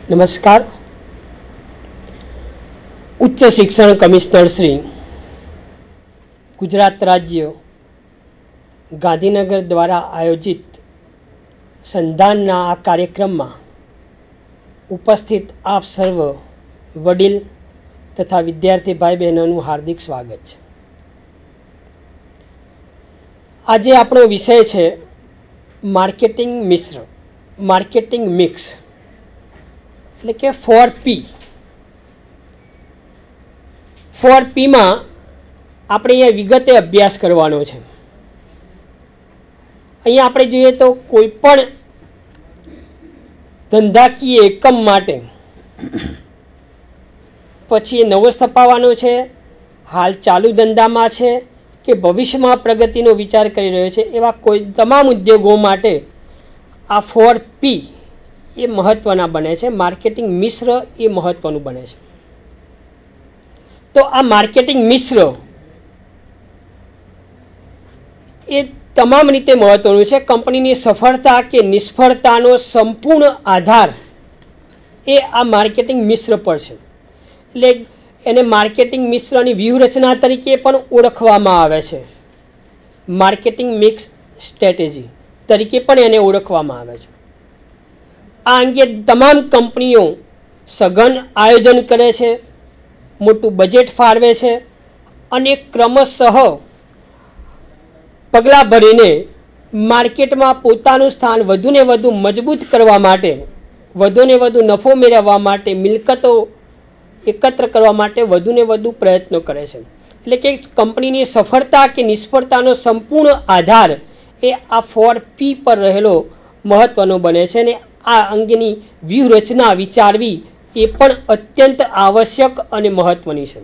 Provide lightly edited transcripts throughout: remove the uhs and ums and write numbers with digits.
નમસ્કાર. ઉચ્ચ શિક્ષણ કમિશનર શ્રી ગુજરાત રાજ્ય ગાંધીનગર દ્વારા આયોજિત સંધાનના આ કાર્યક્રમમાં ઉપસ્થિત આપ સર્વ વડીલ તથા વિદ્યાર્થી ભાઈ બહેનોનું હાર્દિક સ્વાગત છે. આજે આપણો વિષય છે માર્કેટિંગ મિશ્ર, માર્કેટિંગ મિક્સ, એટલે કે 4P. 4Pમાં આપણે અહીંયા વિગતે અભ્યાસ કરવાનો છે. અહીંયા આપણે જોઈએ તો કોઈ પણ ધંધાકીય એકમ માટે પછી એ નવો સ્થપાવવાનો છે, હાલ ચાલુ ધંધામાં છે કે ભવિષ્યમાં પ્રગતિનો વિચાર કરી રહ્યો છે, એવા કોઈ તમામ ઉદ્યોગો માટે આ 4P એ મહત્ત્વના બને છે. માર્કેટિંગ મિશ્ર એ મહત્ત્વનું બને છે. તો આ માર્કેટિંગ મિશ્ર એ તમામ રીતે મહત્ત્વનું છે. કંપનીની સફળતા કે નિષ્ફળતાનો સંપૂર્ણ આધાર એ આ માર્કેટિંગ મિશ્ર પર છે. એટલે એને માર્કેટિંગ મિશ્રની વ્યૂહરચના તરીકે પણ ઓળખવામાં આવે છે. માર્કેટિંગ મિક્સ સ્ટ્રેટેજી તરીકે પણ એને ઓળખવામાં આવે છે. આ અંગે તમામ કંપનીઓ સઘન આયોજન કરે છે, મોટું બજેટ ફાળવે છે અને ક્રમશઃ પગલાં ભરીને માર્કેટમાં પોતાનું સ્થાન વધુને વધુ મજબૂત કરવા માટે, વધુને વધુ નફો મેળવવા માટે, મિલકતો એકત્ર કરવા માટે વધુને વધુ પ્રયત્નો કરે છે. એટલે કે કંપનીની સફળતા કે નિષ્ફળતાનો સંપૂર્ણ આધાર એ આ 4P પર રહેલો મહત્ત્વનો બને છે અને આ અંગેની વ્યૂહરચના વિચારવી એ પણ અત્યંત આવશ્યક અને મહત્ત્વની છે.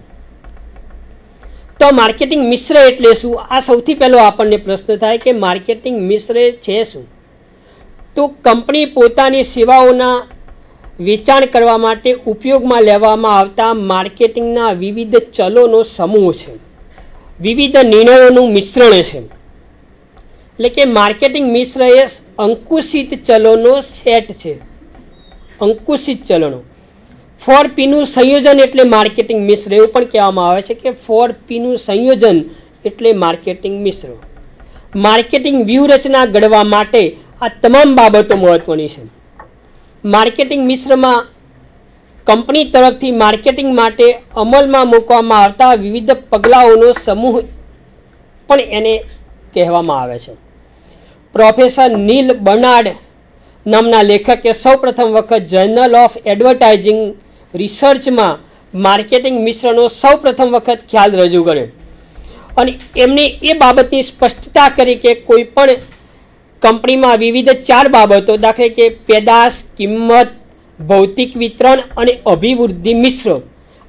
તો માર્કેટિંગ મિશ્ર એટલે શું? આ સૌથી પહેલો આપણને પ્રશ્ન થાય કે માર્કેટિંગ મિશ્ર છે શું? તો કંપની પોતાની સેવાઓના વેચાણ કરવા માટે ઉપયોગમાં લેવામાં આવતા માર્કેટિંગના વિવિધ ચલોનો સમૂહ છે, વિવિધ નિર્ણયોનું મિશ્રણ છે. એટલે કે માર્કેટિંગ મિશ્ર એ અંકુશિત ચલોનો સેટ છે. અંકુશિત ચલોનો 4Pનું સંયોજન એટલે માર્કેટિંગ મિશ્ર. એવું પણ કહેવામાં આવે છે કે 4Pનું સંયોજન એટલે માર્કેટિંગ મિશ્ર. માર્કેટિંગ વ્યૂહરચના ઘડવા માટે આ તમામ બાબતો મહત્ત્વની છે. માર્કેટિંગ મિશ્રમાં કંપની તરફથી માર્કેટિંગ માટે અમલમાં મૂકવામાં આવતા વિવિધ પગલાઓનો સમૂહ પણ એને કહેવામાં આવે છે. પ્રોફેસર નીલ બર્નાર્ડ નામના લેખકે સૌપ્રથમ વખત જર્નલ ઓફ એડવર્ટાઇઝિંગ રિસર્ચમાં માર્કેટિંગ મિશ્રનો સૌપ્રથમ વખત ખ્યાલ રજૂ કર્યો અને એમને એ બાબતની સ્પષ્ટતા કરી કે કોઈ પણ કંપનીમાં વિવિધ 4 બાબતો, દાખલા કે પેદાશ, કિંમત, ભૌતિક વિતરણ અને અભિવૃદ્ધિ મિશ્ર,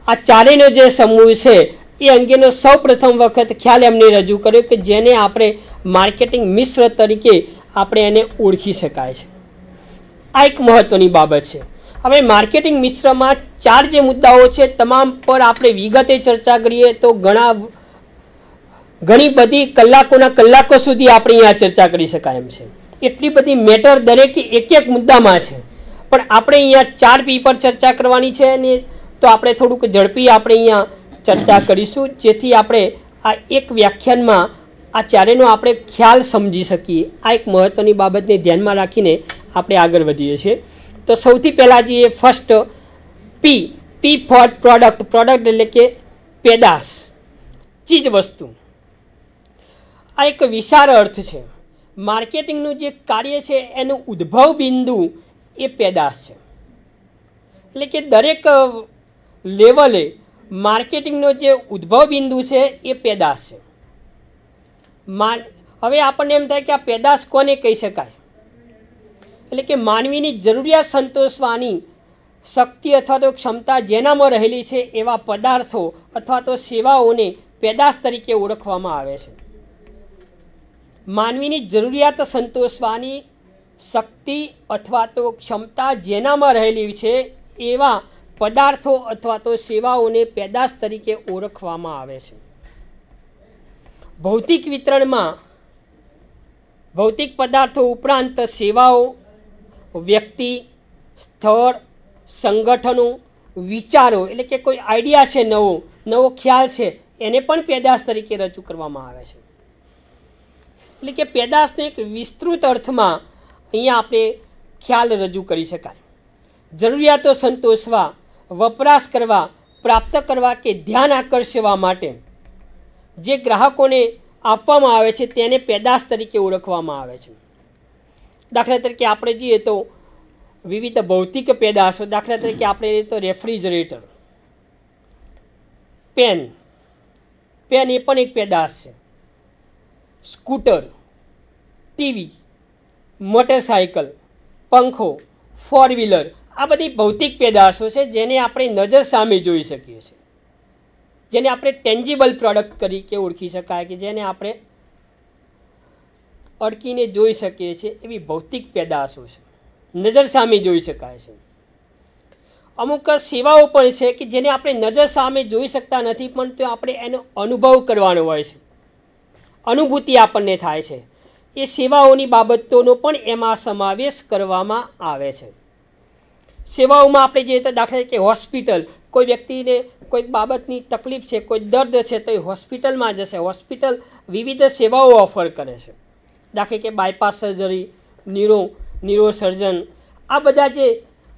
આ ચારેયનો જે સમૂહ છે એ અંગેનો સૌપ્રથમ વખત ખ્યાલ એમને રજૂ કર્યો કે જેને આપણે માર્કેટિંગ મિશ્ર તરીકે આપણે એને ઓળખી શકાય છે. આ એક મહત્ત્વની બાબત છે. હવે માર્કેટિંગ મિશ્રમાં 4 જે મુદ્દાઓ છે તમામ પર આપણે વિગતે ચર્ચા કરીએ તો ઘણી બધી કલાકો સુધી આપણે અહીંયા ચર્ચા કરી શકાય એમ છે. એટલી બધી મેટર દરેક એક મુદ્દામાં છે, પણ આપણે અહીંયા 4P પર ચર્ચા કરવાની છે અને તો આપણે થોડુંક ઝડપી આપણે અહીંયા ચર્ચા કરીશું, જેથી આપણે આ એક વ્યાખ્યાનમાં આ ચારેયનો આપણે ખ્યાલ સમજી શકીએ. આ એક મહત્ત્વની બાબતને ધ્યાનમાં રાખીને આપણે આગળ વધીએ છીએ. તો સૌથી પહેલાં જે first P four product. Product એટલે કે પેદાશ, ચીજ વસ્તુ. આ એક વિશાળ અર્થ છે. માર્કેટિંગનું જે કાર્ય છે એનું ઉદ્ભવ બિંદુ એ પેદાશ છે. એટલે કે દરેક લેવલે માર્કેટિંગનો જે ઉદ્ભવ બિંદુ છે એ પેદાશ છે. હવે આપણને એમ થાય કે આ પેદાશ કોને કહી શકાય? એટલે કે માનવીની જરૂરિયાત સંતોષવાની શક્તિ અથવા તો ક્ષમતા જેનામાં રહેલી છે એવા પદાર્થો અથવા તો સેવાઓને પેદાશ તરીકે ઓળખવામાં આવે છે. માનવીની જરૂરિયાત સંતોષવાની શક્તિ અથવા તો ક્ષમતા જેનામાં રહેલી છે એવા પદાર્થો અથવા તો સેવાઓને પેદાશ તરીકે ઓળખવામાં આવે છે. ભૌતિક વિતરણમાં ભૌતિક પદાર્થો ઉપરાંત સેવાઓ, વ્યક્તિ, સ્થળ, સંગઠનો, વિચારો એટલે કે કોઈ આઈડિયા છે, નવો ખ્યાલ છે, એને પણ પેદાશ તરીકે રજૂ કરવામાં આવે છે. એટલે કે પેદાશનો એક વિસ્તૃત અર્થમાં અહીંયા આપણે ખ્યાલ રજૂ કરી શકાય. જરૂરિયાતો સંતોષવા, વપરાશ કરવા, પ્રાપ્ત કરવા કે ધ્યાન આકર્ષવા માટે જે ગ્રાહકોને આપવામાં આવે છે તેને પેદાશ તરીકે ઓળખવામાં આવે છે. દાખલા તરીકે આપણે જોઈએ તો વિવિધ ભૌતિક પેદાશો, દાખલા તરીકે આપણે તો રેફ્રિજરેટર, પેન એ પણ એક પેદાશ છે. સ્કૂટર, ટીવી, મોટરસાયકલ, પંખો, ફોર વ્હીલર, આ બધી ભૌતિક પેદાશો છે જેને આપણે નજર સામે જોઈ શકીએ છીએ, જેને આપણે ટેન્જિબલ પ્રોડક્ટ તરીકે ઓળખી શકાય, કે જેને આપણે અડકીને જોઈ શકીએ છીએ. એવી ભૌતિક પેદાશો છે, નજર સામે જોઈ શકાય છે. અમુક સેવાઓ પણ છે કે જેને આપણે નજર સામે જોઈ શકતા નથી, પણ તો આપણે એનો અનુભવ કરવાનો હોય છે, અનુભૂતિ આપણને થાય છે. એ સેવાઓની બાબતોનો પણ એમાં સમાવેશ કરવામાં આવે છે. સેવાઓમાં આપણે જોઈએ તો દાખલા તરીકે હોસ્પિટલ, કોઈ વ્યક્તિને કોઈક બાબતની તકલીફ છે, કોઈ દર્દ છે, તો એ હોસ્પિટલમાં જશે. હોસ્પિટલ વિવિધ સેવાઓ ઓફર કરે છે. દાખલા કે બાયપાસ સર્જરી, ન્યુરો સર્જન, આ બધા જે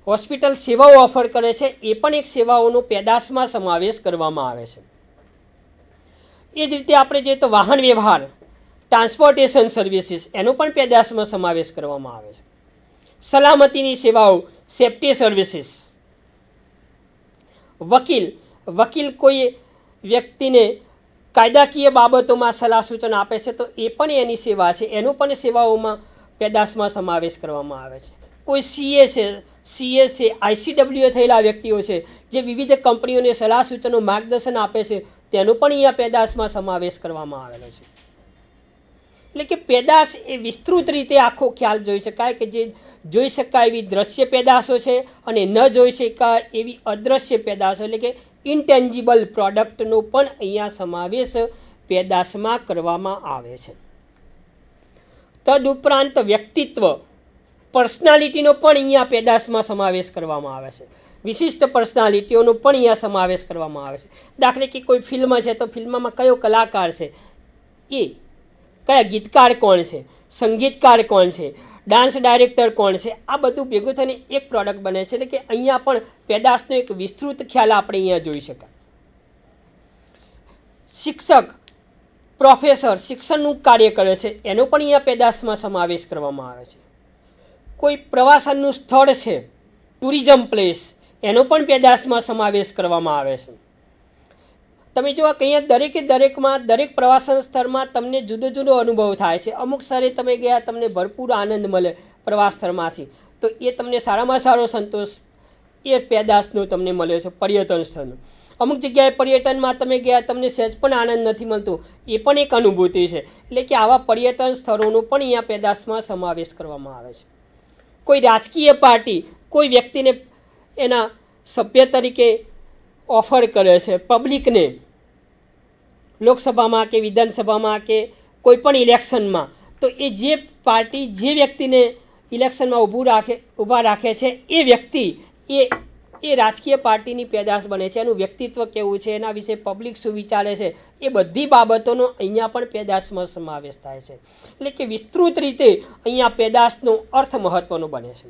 હોસ્પિટલ સેવાઓ ઓફર કરે છે એ પણ એક સેવાઓનો પેદાશમાં સમાવેશ કરવામાં આવે છે. એ જ રીતે આપણે જોઈએ તો વાહન વ્યવહાર, ટ્રાન્સપોર્ટેશન સર્વિસીસ, એનો પણ પેદાશમાં સમાવેશ કરવામાં આવે છે. સલામતીની સેવાઓ, સેફ્ટી સર્વિસીસ. વકીલ કોઈ વ્યક્તિને કાયદાકીય બાબતોમાં સલાહ સૂચન આપે છે તો એ પણ એની સેવા છે, એનો પણ સેવાઓમાં પેદાશમાં સમાવેશ કરવામાં આવે છે. કોઈ સીએ છે, ICW થયેલા વ્યક્તિઓ છે જે વિવિધ કંપનીઓને સલાહ સૂચનો, માર્ગદર્શન આપે છે, તેનો પણ અહીંયા પેદાશમાં સમાવેશ કરવામાં આવેલો છે. એટલે કે પેદાશ એ વિસ્તૃત રીતે આખો ખ્યાલ જોઈ શકાય, કે જે જોઈ શકાય એવી દ્રશ્ય પેદાશો છે અને ન જોઈ શકાય એવી અદ્રશ્ય પેદાશો, એટલે કે ઇન્ટેન્જિબલ પ્રોડક્ટનો પણ અહીંયા સમાવેશ પેદાશમાં કરવામાં આવે છે. તદુપરાંત વ્યક્તિત્વ, પર્સનાલિટીનો પણ અહીંયા પેદાશમાં સમાવેશ કરવામાં આવે છે. વિશિષ્ટ પર્સનાલિટીઓનો પણ અહીંયા સમાવેશ કરવામાં આવે છે. દાખલા કે કોઈ ફિલ્મ છે તો ફિલ્મમાં કયો કલાકાર છે, એ કયા ગીતકાર કોણ છે, સંગીતકાર કોણ છે, ડાન્સ ડાયરેક્ટર કોણ છે, આ બધું ભેગું થઈને એક પ્રોડક્ટ બને છે. એટલે કે અહીંયા પણ પેદાશનો એક વિસ્તૃત ખ્યાલ આપણે અહીંયા જોઈ શકાય. શિક્ષક, પ્રોફેસર શિક્ષણનું કાર્ય કરે છે, એનો પણ અહીંયા પેદાશમાં સમાવેશ કરવામાં આવે છે. કોઈ પ્રવાસનનું સ્થળ છે, ટુરિઝમ પ્લેસ, એનો પણ પેદાશમાં સમાવેશ કરવામાં આવે છે. તમે જો કે અહીંયા દરેક પ્રવાસન સ્થળમાં તમને જુદો જુદો અનુભવ થાય છે. અમુક સ્થળે તમે ગયા, તમને ભરપૂર આનંદ મળે પ્રવાસ સ્થળમાંથી, તો એ તમને સારામાં સારો સંતોષ એ પેદાશનો તમને મળ્યો છે, પર્યટન સ્થળનો. અમુક જગ્યાએ પર્યટનમાં તમે ગયા, તમને સહેજ પણ આનંદ નથી મળતો, એ પણ એક અનુભૂતિ છે. એટલે કે આવા પર્યટન સ્થળોનો પણ અહીંયા પેદાશમાં સમાવેશ કરવામાં આવે છે. કોઈ રાજકીય પાર્ટી કોઈ વ્યક્તિને એના સભ્ય તરીકે ઓફર કરે છે પબ્લિકને, લોકસભામાં કે વિધાનસભામાં કે કોઈ પણ ઇલેક્શનમાં, તો એ જે પાર્ટી જે વ્યક્તિને ઇલેક્શનમાં ઊભા રાખે છે એ વ્યક્તિ એ રાજકીય પાર્ટીની પેદાશ બને છે. એનું વ્યક્તિત્વ કેવું છે, એના વિશે પબ્લિક શું વિચારે છે, એ બધી બાબતોનો અહીંયા પણ પેદાશમાં સમાવેશ થાય છે. એટલે કે વિસ્તૃત રીતે અહીંયા પેદાશનો અર્થ મહત્વનો બને છે.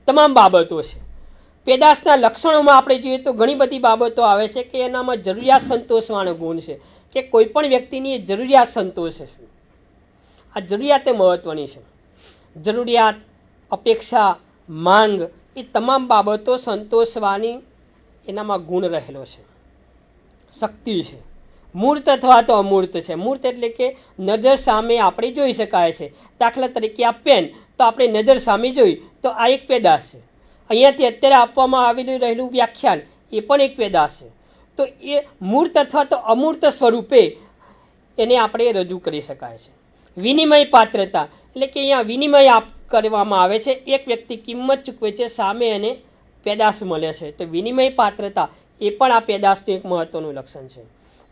તમામ બાબતો છે. પેદાશના લક્ષણોમાં આપણે જોઈએ તો ઘણી બધી બાબતો આવે છે કે એનામાં જરૂરિયાત સંતોષવાનો ગુણ છે, કે કોઈ પણ વ્યક્તિની એ જરૂરિયાત સંતોષે છે. આ જરૂરિયાત એ મહત્વની છે. જરૂરિયાત, અપેક્ષા, માંગ, એ તમામ બાબતો સંતોષવાની એનામાં ગુણ રહેલો છે, શક્તિ છે. મૂર્ત અથવા તો અમૂર્ત છે. મૂર્ત એટલે કે નજર સામે આપણે જોઈ શકાય છે. દાખલા તરીકે આ પેન, તો આપણે નજર સામે જોઈ તો આ એક પેદાશ છે. અહીંયાથી અત્યારે આપવામાં આવેલું રહેલું વ્યાખ્યાન, એ પણ એક પેદાશ છે. તો એ મૂર્ત અથવા તો અમૂર્ત સ્વરૂપે એને આપણે રજૂ કરી શકાય છે. વિનિમય પાત્રતા એટલે કે અહીંયા વિનિમય કરવામાં આવે છે. એક વ્યક્તિ કિંમત ચૂકવે છે, સામે એને પેદાશ મળે છે. તો વિનિમય પાત્રતા એ પણ આ પેદાશનું એક મહત્વનું લક્ષણ છે.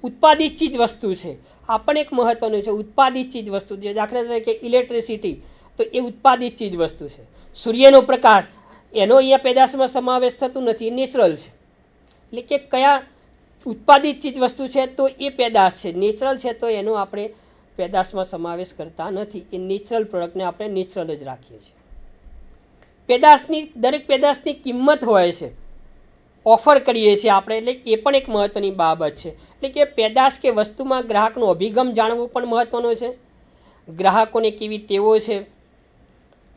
ઉત્પાદિત ચીજ વસ્તુ છે, આ પણ એક મહત્વનું છે. ઉત્પાદિત ચીજ વસ્તુ જે દાખલા તરીકે ઇલેક્ટ્રિસિટી, તો એ ઉત્પાદિત ચીજ વસ્તુ છે. સૂર્યનો પ્રકાશ એનો અહીંયા પેદાશમાં સમાવેશ થતું નથી, એ નેચરલ છે. એટલે કે કયા ઉત્પાદિત ચીજ વસ્તુ છે તો એ પેદાશ છે, નેચરલ છે તો એનો આપણે પેદાશમાં સમાવેશ કરતા નથી. એ નેચરલ પ્રોડક્ટને આપણે નેચરલ જ રાખીએ છીએ. પેદાશની દરેક પેદાશની કિંમત હોય છે, ઓફર કરીએ છીએ આપણે, એટલે એ પણ એક મહત્ત્વની બાબત છે. એટલે કે પેદાશ કે વસ્તુમાં ગ્રાહકનો અભિગમ જાણવો પણ મહત્ત્વનો છે. ગ્રાહકોને કેવી ટેવો છે,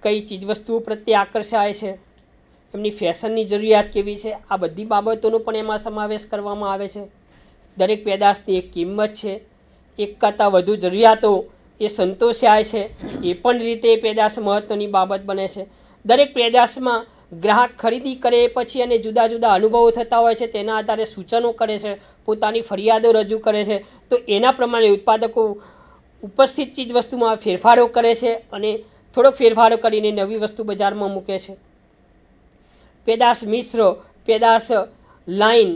કઈ ચીજવસ્તુઓ પ્રત્યે આકર્ષાય છે, એમની ફેશનની જરૂરિયાત કેવી છે, આ બધી બાબતોનો પણ એમાં સમાવેશ કરવામાં આવે છે. દરેક પેદાશની એક કિંમત છે, એક કરતાં વધુ જરૂરિયાતો એ સંતોષાય છે, એ પણ રીતે પેદાશ મહત્ત્વની બાબત બને છે. દરેક પેદાશમાં ગ્રાહક ખરીદી કરે પછી અને જુદા જુદા અનુભવો થતા હોય છે, તેના આધારે સૂચનો કરે છે, પોતાની ફરિયાદો રજૂ કરે છે. તો એના પ્રમાણે ઉત્પાદકો ઉપસ્થિત ચીજ વસ્તુમાં ફેરફારો કરે છે અને થોડોક ફેરફારો કરીને નવી વસ્તુ બજારમાં મૂકે છે. પેદાશ મિશ્ર, પેદાશ લાઈન,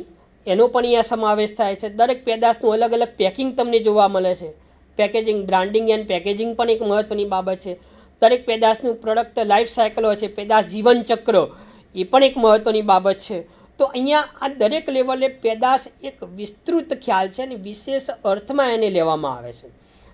એનો પણ અહીંયા સમાવેશ થાય છે. દરેક પેદાશનું અલગ અલગ પેકિંગ તમને જોવા મળે છે. પેકેજિંગ, બ્રાન્ડિંગ એન્ડ પેકેજિંગ પણ એક મહત્ત્વની બાબત છે. દરેક પેદાશનું પ્રોડક્ટ લાઈફ સાયકલ હોય છે, પેદાશ જીવન ચક્ર, એ પણ એક મહત્ત્વની બાબત છે. તો અહીંયા આ દરેક લેવલે પેદાશ એક વિસ્તૃત ખ્યાલ છે અને વિશેષ અર્થમાં એને લેવામાં આવે છે.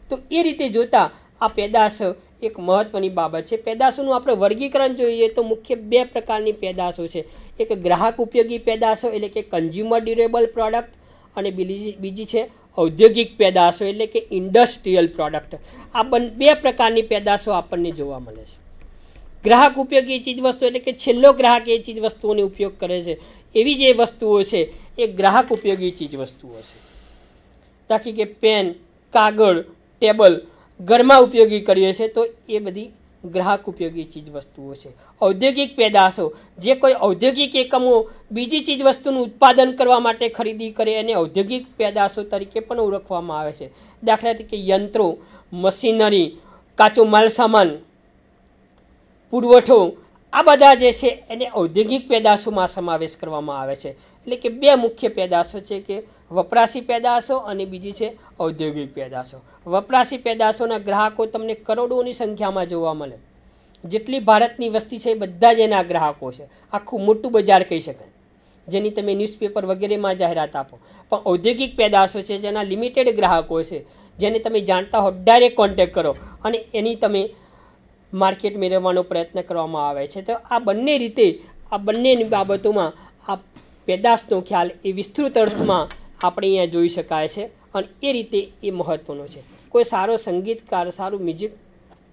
તો એ રીતે જોતાં આ પેદાશ એક મહત્ત્વની બાબત છે. પેદાશોનું આપણે વર્ગીકરણ જોઈએ તો મુખ્ય બે પ્રકારની પેદાશો છે. એક ગ્રાહક ઉપયોગી પેદાશો એટલે કે કન્ઝ્યુમર ડ્યુરેબલ પ્રોડક્ટ, અને બીજી છે ઔદ્યોગિક પેદાશો એટલે કે ઇન્ડસ્ટ્રીયલ પ્રોડક્ટ. આ બે પ્રકારની પેદાશો આપણને જોવા મળે છે. ગ્રાહક ઉપયોગી ચીજવસ્તુ એટલે કે છેલ્લો ગ્રાહક એ ચીજવસ્તુઓનો ઉપયોગ કરે છે, એવી જે વસ્તુઓ છે એ ગ્રાહક ઉપયોગી ચીજવસ્તુઓ છે. દાખલા કે પેન, કાગળ, ટેબલ ઘરમાં ઉપયોગી કરીએ છીએ તો એ બધી ગ્રાહક ઉપયોગી ચીજવસ્તુઓ છે. ઔદ્યોગિક પેદાશો, જે કોઈ ઔદ્યોગિક એકમો બીજી ચીજવસ્તુનું ઉત્પાદન કરવા માટે ખરીદી કરે એને ઔદ્યોગિક પેદાશો તરીકે પણ ઓળખવામાં આવે છે. દાખલા તરીકે યંત્રો, મશીનરી, કાચો માલ સામાન, પુરવઠો, આ બધા જે છે એને ઔદ્યોગિક પેદાશોમાં સમાવેશ કરવામાં આવે છે. એટલે કે બે મુખ્ય પેદાશો છે કે વપરાશી પેદાશો અને બીજી છે ઔદ્યોગિક પેદાશો. વપરાશી પેદાશોના ગ્રાહકો તમને કરોડોની સંખ્યામાં જોવા મળે. જેટલી ભારતની વસ્તી છે એ બધા જ એના ગ્રાહકો છે. આખું મોટું બજાર કહી શકાય, જેની તમે ન્યૂઝપેપર વગેરેમાં જાહેરાત આપો. પણ ઔદ્યોગિક પેદાશો છે જેના લિમિટેડ ગ્રાહકો છે, જેને તમે જાણતા હો, ડાયરેક્ટ કોન્ટેક્ટ કરો અને એની તમે માર્કેટ મેળવવાનો પ્રયત્ન કરવામાં આવે છે. તો આ બંને રીતે, આ બંનેની બાબતોમાં આ પેદાશનો ખ્યાલ એ વિસ્તૃત અર્થમાં આપણે અહીંયા જોઈ શકાય છે અને એ રીતે એ મહત્ત્વનો છે. કોઈ સારો સંગીતકાર સારું મ્યુઝિક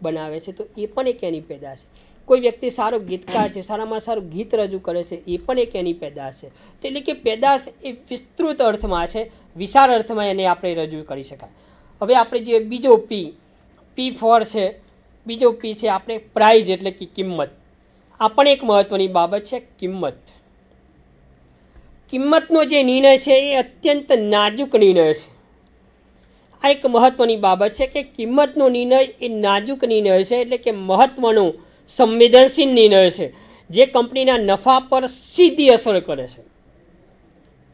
બનાવે છે તો એ પણ એક એની પેદાશ છે. કોઈ વ્યક્તિ સારો ગીતકાર છે, સારામાં સારું ગીત રજૂ કરે છે, એ પણ એક એની પેદાશ છે. તો એટલે કે પેદાશ એ વિસ્તૃત અર્થમાં છે, વિશાળ અર્થમાં એને આપણે રજૂ કરી શકાય. હવે આપણે જે બીજો પી ફોર છે, બીજો પી છે આપણે પ્રાઇઝ એટલે કે કિંમત. આ પણ એક મહત્ત્વની બાબત છે. કિંમતનો જે નિર્ણય છે એ અત્યંત નાજુક નિર્ણય છે. આ એક મહત્ત્વની બાબત છે કે કિંમતનો નિર્ણય એ નાજુક નિર્ણય છે, એટલે કે મહત્ત્વનો સંવેદનશીલ નિર્ણય છે, જે કંપનીના નફા પર સીધી અસર કરે છે.